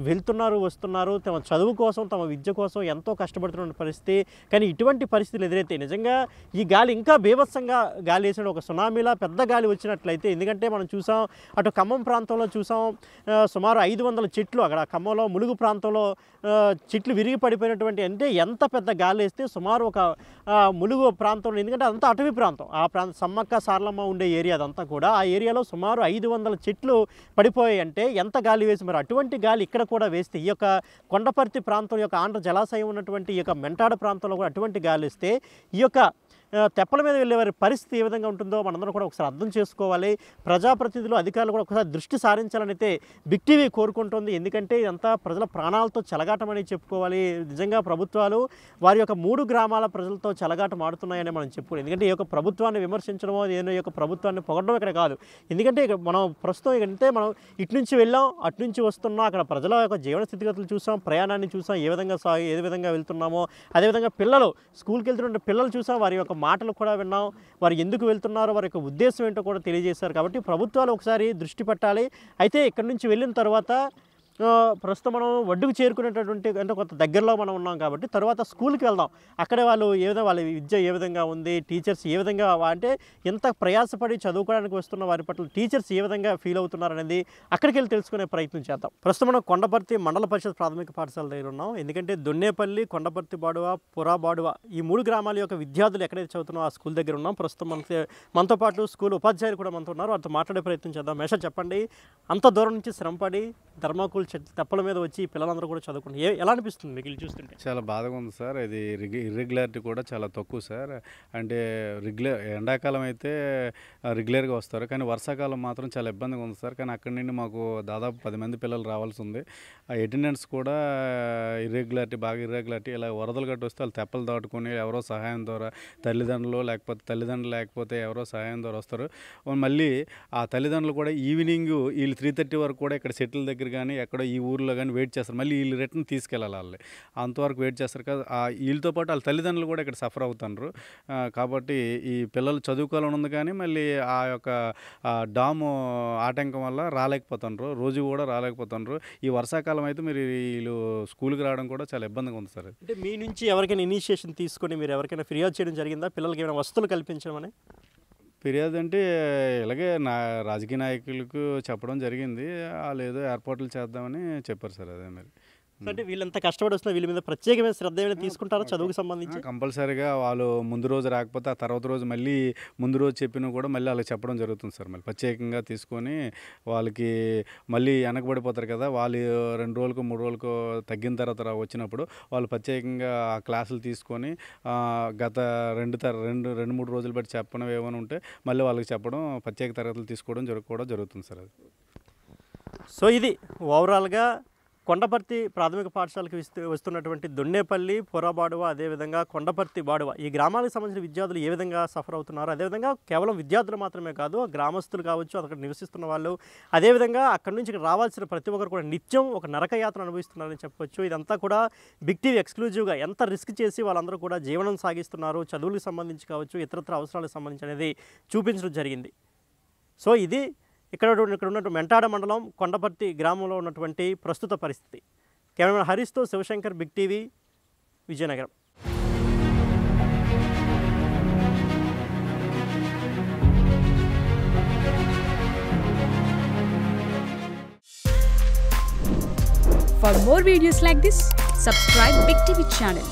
వెళ్తున్నారు, వస్తున్నారు. తమ చదువు కోసం, తమ విద్య కోసం ఎంతో కష్టపడుతున్న పరిస్థితి. కానీ ఇటువంటి పరిస్థితులు ఎదురైతే నిజంగా ఈ గాలి ఇంకా బీభత్సంగా గాలి వేసిన ఒక సునామీలా పెద్ద గాలి వచ్చినట్లయితే, ఎందుకంటే మనం చూసాం అటు ఖమ్మం ప్రాంతంలో చూసాం సుమారు 500 చెట్లు అక్కడ ఖమ్మంలో ములుగు ప్రాంతంలో చెట్లు విరిగి పడిపోయినటువంటి అంటే ఎంత పెద్ద గాలి వేస్తే సుమారు ఒక ములుగు ప్రాంతంలో, ఎందుకంటే అదంతా అటవీ ప్రాంతం, ఆ ప్రాంతం సమ్మక్క సారలమ్మ ఉండే ఏరియా అదంతా కూడా, ఆ ఏరియాలో సుమారు 500 చెట్లు పడిపోయాయి. అంటే ఎంత గాలి వేసి మరి అటువంటి గాలి ఇక్కడ కూడా వేస్తే ఈ యొక్క కొండపర్తి ప్రాంతం యొక్క ఆంధ్ర జలాశయం ఉన్నటువంటి ఈ యొక్క మెంటాడ ప్రాంతంలో కూడా అటువంటి గాలి వేస్తే ఈ యొక్క తెప్పల మీద వెళ్ళే వారి పరిస్థితి ఏ విధంగా ఉంటుందో మనందరం కూడా ఒకసారి అర్థం చేసుకోవాలి. ప్రజాప్రతినిధులు అధికారులు కూడా ఒకసారి దృష్టి సారించాలని అయితే బిగ్ టీవీ కోరుకుంటోంది. ఎందుకంటే ఇదంతా ప్రజల ప్రాణాలతో చెలగాటమని చెప్పుకోవాలి. నిజంగా ప్రభుత్వాలు వారి యొక్క 3 గ్రామాల ప్రజలతో చెలగాటం ఆడుతున్నాయని మనం చెప్పుకోవాలి. ఎందుకంటే ఈ యొక్క ప్రభుత్వాన్ని విమర్శించడమో ఈ యొక్క ప్రభుత్వాన్ని పొగడడం ఇక్కడ కాదు. ఎందుకంటే మనం ప్రస్తుతం అంటే మనం ఇటు నుంచి వెళ్ళాం, అటు నుంచి వస్తున్నాం, అక్కడ ప్రజల యొక్క జీవన స్థితిగతులు చూసాం, ప్రయాణాన్ని చూసాం, ఏ విధంగా వెళ్తున్నామో, అదేవిధంగా పిల్లలు స్కూల్కి వెళ్తున్న పిల్లలు చూసాం, వారి యొక్క మాటలు కూడా విన్నాం, వారు ఎందుకు వెళ్తున్నారో వారి యొక్క ఉద్దేశం ఏంటో కూడా తెలియజేశారు. కాబట్టి ప్రభుత్వాలు ఒకసారి దృష్టి పెట్టాలి. అయితే ఇక్కడ నుంచి వెళ్ళిన తర్వాత ప్రస్తుతం మనం ఒడ్డుకు చేరుకునేటటువంటి అంటే కొంత దగ్గరలో మనం ఉన్నాం కాబట్టి తర్వాత స్కూల్కి వెళ్దాం. అక్కడే వాళ్ళు ఏ విధంగా వాళ్ళ విద్య ఏ విధంగా ఉంది, టీచర్స్ ఏ విధంగా అంటే ఎంత ప్రయాసపడి చదువుకోవడానికి వస్తున్న వారి పట్ల టీచర్స్ ఏ విధంగా ఫీల్ అవుతున్నారు అనేది అక్కడికి వెళ్ళి తెలుసుకునే ప్రయత్నం చేద్దాం. ప్రస్తుతం మనం కొండపర్తి మండల పరిషత్ ప్రాథమిక పాఠశాల దగ్గర ఉన్నాం. ఎందుకంటే దొన్నేపల్లి, కొండపర్తి బాడువ, పురా బాడువ ఈ 3 గ్రామాల యొక్క విద్యార్థులు ఎక్కడైతే చదువుతున్నారో ఆ స్కూల్ దగ్గర ఉన్నాం. ప్రస్తుతం మనతో పాటు స్కూల్ ఉపాధ్యాయులు కూడా మనతో ఉన్నారు. వారితో మాట్లాడే ప్రయత్నం చేద్దాం. మేష చెప్పండి, అంత దూరం నుంచి శ్రమపడి ధర్మాకుల తెప్పల మీద వచ్చి పిల్లలందరూ కూడా చదువుకుంటారు, ఎలా అనిపిస్తుంది మీకు ఇది చూస్తుంటే? చాలా బాధగా ఉంది సార్. ఇది ఇర్రెగ్యులారిటీ కూడా చాలా తక్కువ సార్. అంటే ఎండాకాలం అయితే రెగ్యులర్గా వస్తారు, కానీ వర్షాకాలం మాత్రం చాలా ఇబ్బందిగా ఉంది సార్. కానీ అక్కడి నుండి మాకు దాదాపు 10 మంది పిల్లలు రావాల్సి ఉంది. ఆ అటెండెన్స్ కూడా బాగా ఇర్రెగ్యులారిటీ. ఇలా వరదలు గట్టి వస్తే వాళ్ళు తెప్పలు దాటుకొని ఎవరో సహాయం ద్వారా తల్లిదండ్రులు లేకపోతే ఎవరో సహాయం ద్వారా వస్తారు. మళ్ళీ ఆ తల్లిదండ్రులు కూడా ఈవినింగ్ వీళ్ళు 3:30 వరకు కూడా ఇక్కడ సెటిల్ దగ్గర కానీ ఎక్కడో ఈ ఊర్లో కానీ వెయిట్ చేస్తారు. మళ్ళీ వీళ్ళు రిటర్న్ తీసుకెళ్ళాలి. వాళ్ళు అంతవరకు వెయిట్ చేస్తారు కదా. వీళ్ళతో పాటు వాళ్ళ తల్లిదండ్రులు కూడా ఇక్కడ సఫర్ అవుతున్నారు. కాబట్టి ఈ పిల్లలు చదువుకోవాలని ఉంది, కానీ మళ్ళీ ఆ యొక్క డాము ఆటంకం వల్ల రాలేకపోతున్నారు, రోజు కూడా రాలేకపోతున్నారు. ఈ వర్షాకాలం అయితే మీరు వీళ్ళు స్కూల్కి రావడం కూడా చాలా ఇబ్బందిగా ఉంది సార్. అంటే మీ నుంచి ఎవరికైనా ఇనిషియేషన్ తీసుకొని మీరు ఎవరికైనా ఫిర్యాదు చేయడం జరిగిందా, పిల్లలకి ఏమైనా వస్తువులు కల్పించడం అని? ఫిర్యాదు అంటే ఇలాగే రాజకీయ నాయకులకు చెప్పడం జరిగింది. వాళ్ళు ఏదో ఏర్పాట్లు చేద్దామని చెప్పారు సార్. అదే మరి అంటే వీళ్ళంతా కష్టపడి వస్తున్నారు, వీళ్ళ మీద ప్రత్యేకమైన శ్రద్ధ ఏమైనా తీసుకుంటారా చదువుకు సంబంధించి? కంపల్సరీగా వాళ్ళు ముందు రోజు రాకపోతే ఆ తర్వాత రోజు మళ్ళీ ముందు రోజు చెప్పినా కూడా మళ్ళీ వాళ్ళకి చెప్పడం జరుగుతుంది సార్. మళ్ళీ ప్రత్యేకంగా తీసుకొని వాళ్ళకి మళ్ళీ వెనకబడిపోతారు కదా, వాళ్ళు 2 రోజులకు 3 రోజులకు తగ్గిన తర్వాత వచ్చినప్పుడు వాళ్ళు ప్రత్యేకంగా ఆ క్లాసులు తీసుకొని గత 2-3 రోజులు బట్టి చెప్పడం ఏమైనా ఉంటే మళ్ళీ వాళ్ళకి చెప్పడం, ప్రత్యేక తరగతులు తీసుకోవడం జరుగుతుంది సార్. అది సో ఇది ఓవరాల్గా కొండపర్తి ప్రాథమిక పాఠశాలకు వస్తున్నటువంటి దొన్నేపల్లి, పొరబాడువ, అదేవిధంగా కొండపర్తి బాడువ ఈ గ్రామాలకు సంబంధించిన విద్యార్థులు ఏ విధంగా సఫర్ అవుతున్నారు, అదేవిధంగా కేవలం విద్యార్థులు మాత్రమే కాదు గ్రామస్తులు కావచ్చు, అక్కడ నివసిస్తున్న వాళ్ళు, అదేవిధంగా అక్కడి నుంచి రావాల్సిన ప్రతి ఒక్కరు కూడా నిత్యం ఒక నరకయాత్ర అనుభవిస్తున్నారని చెప్పొచ్చు. ఇదంతా కూడా బిగ్ టీవీ ఎక్స్క్లూజివ్గా ఎంత రిస్క్ చేసి వాళ్ళందరూ కూడా జీవనం సాగిస్తున్నారు, చదువులకు సంబంధించి కావచ్చు, ఇతరత్ర అవసరాలకు సంబంధించి అనేది చూపించడం జరిగింది. సో ఇది ఇక్కడ ఉన్నటువంటి మెంటాడ మండలం కొండపర్తి గ్రామంలో ఉన్నటువంటి ప్రస్తుత పరిస్థితి. కెమెరామెన్ హరీష్తో Shivashankar, big TV, Vizianagaram. For more videos like this, subscribe Big TV channel.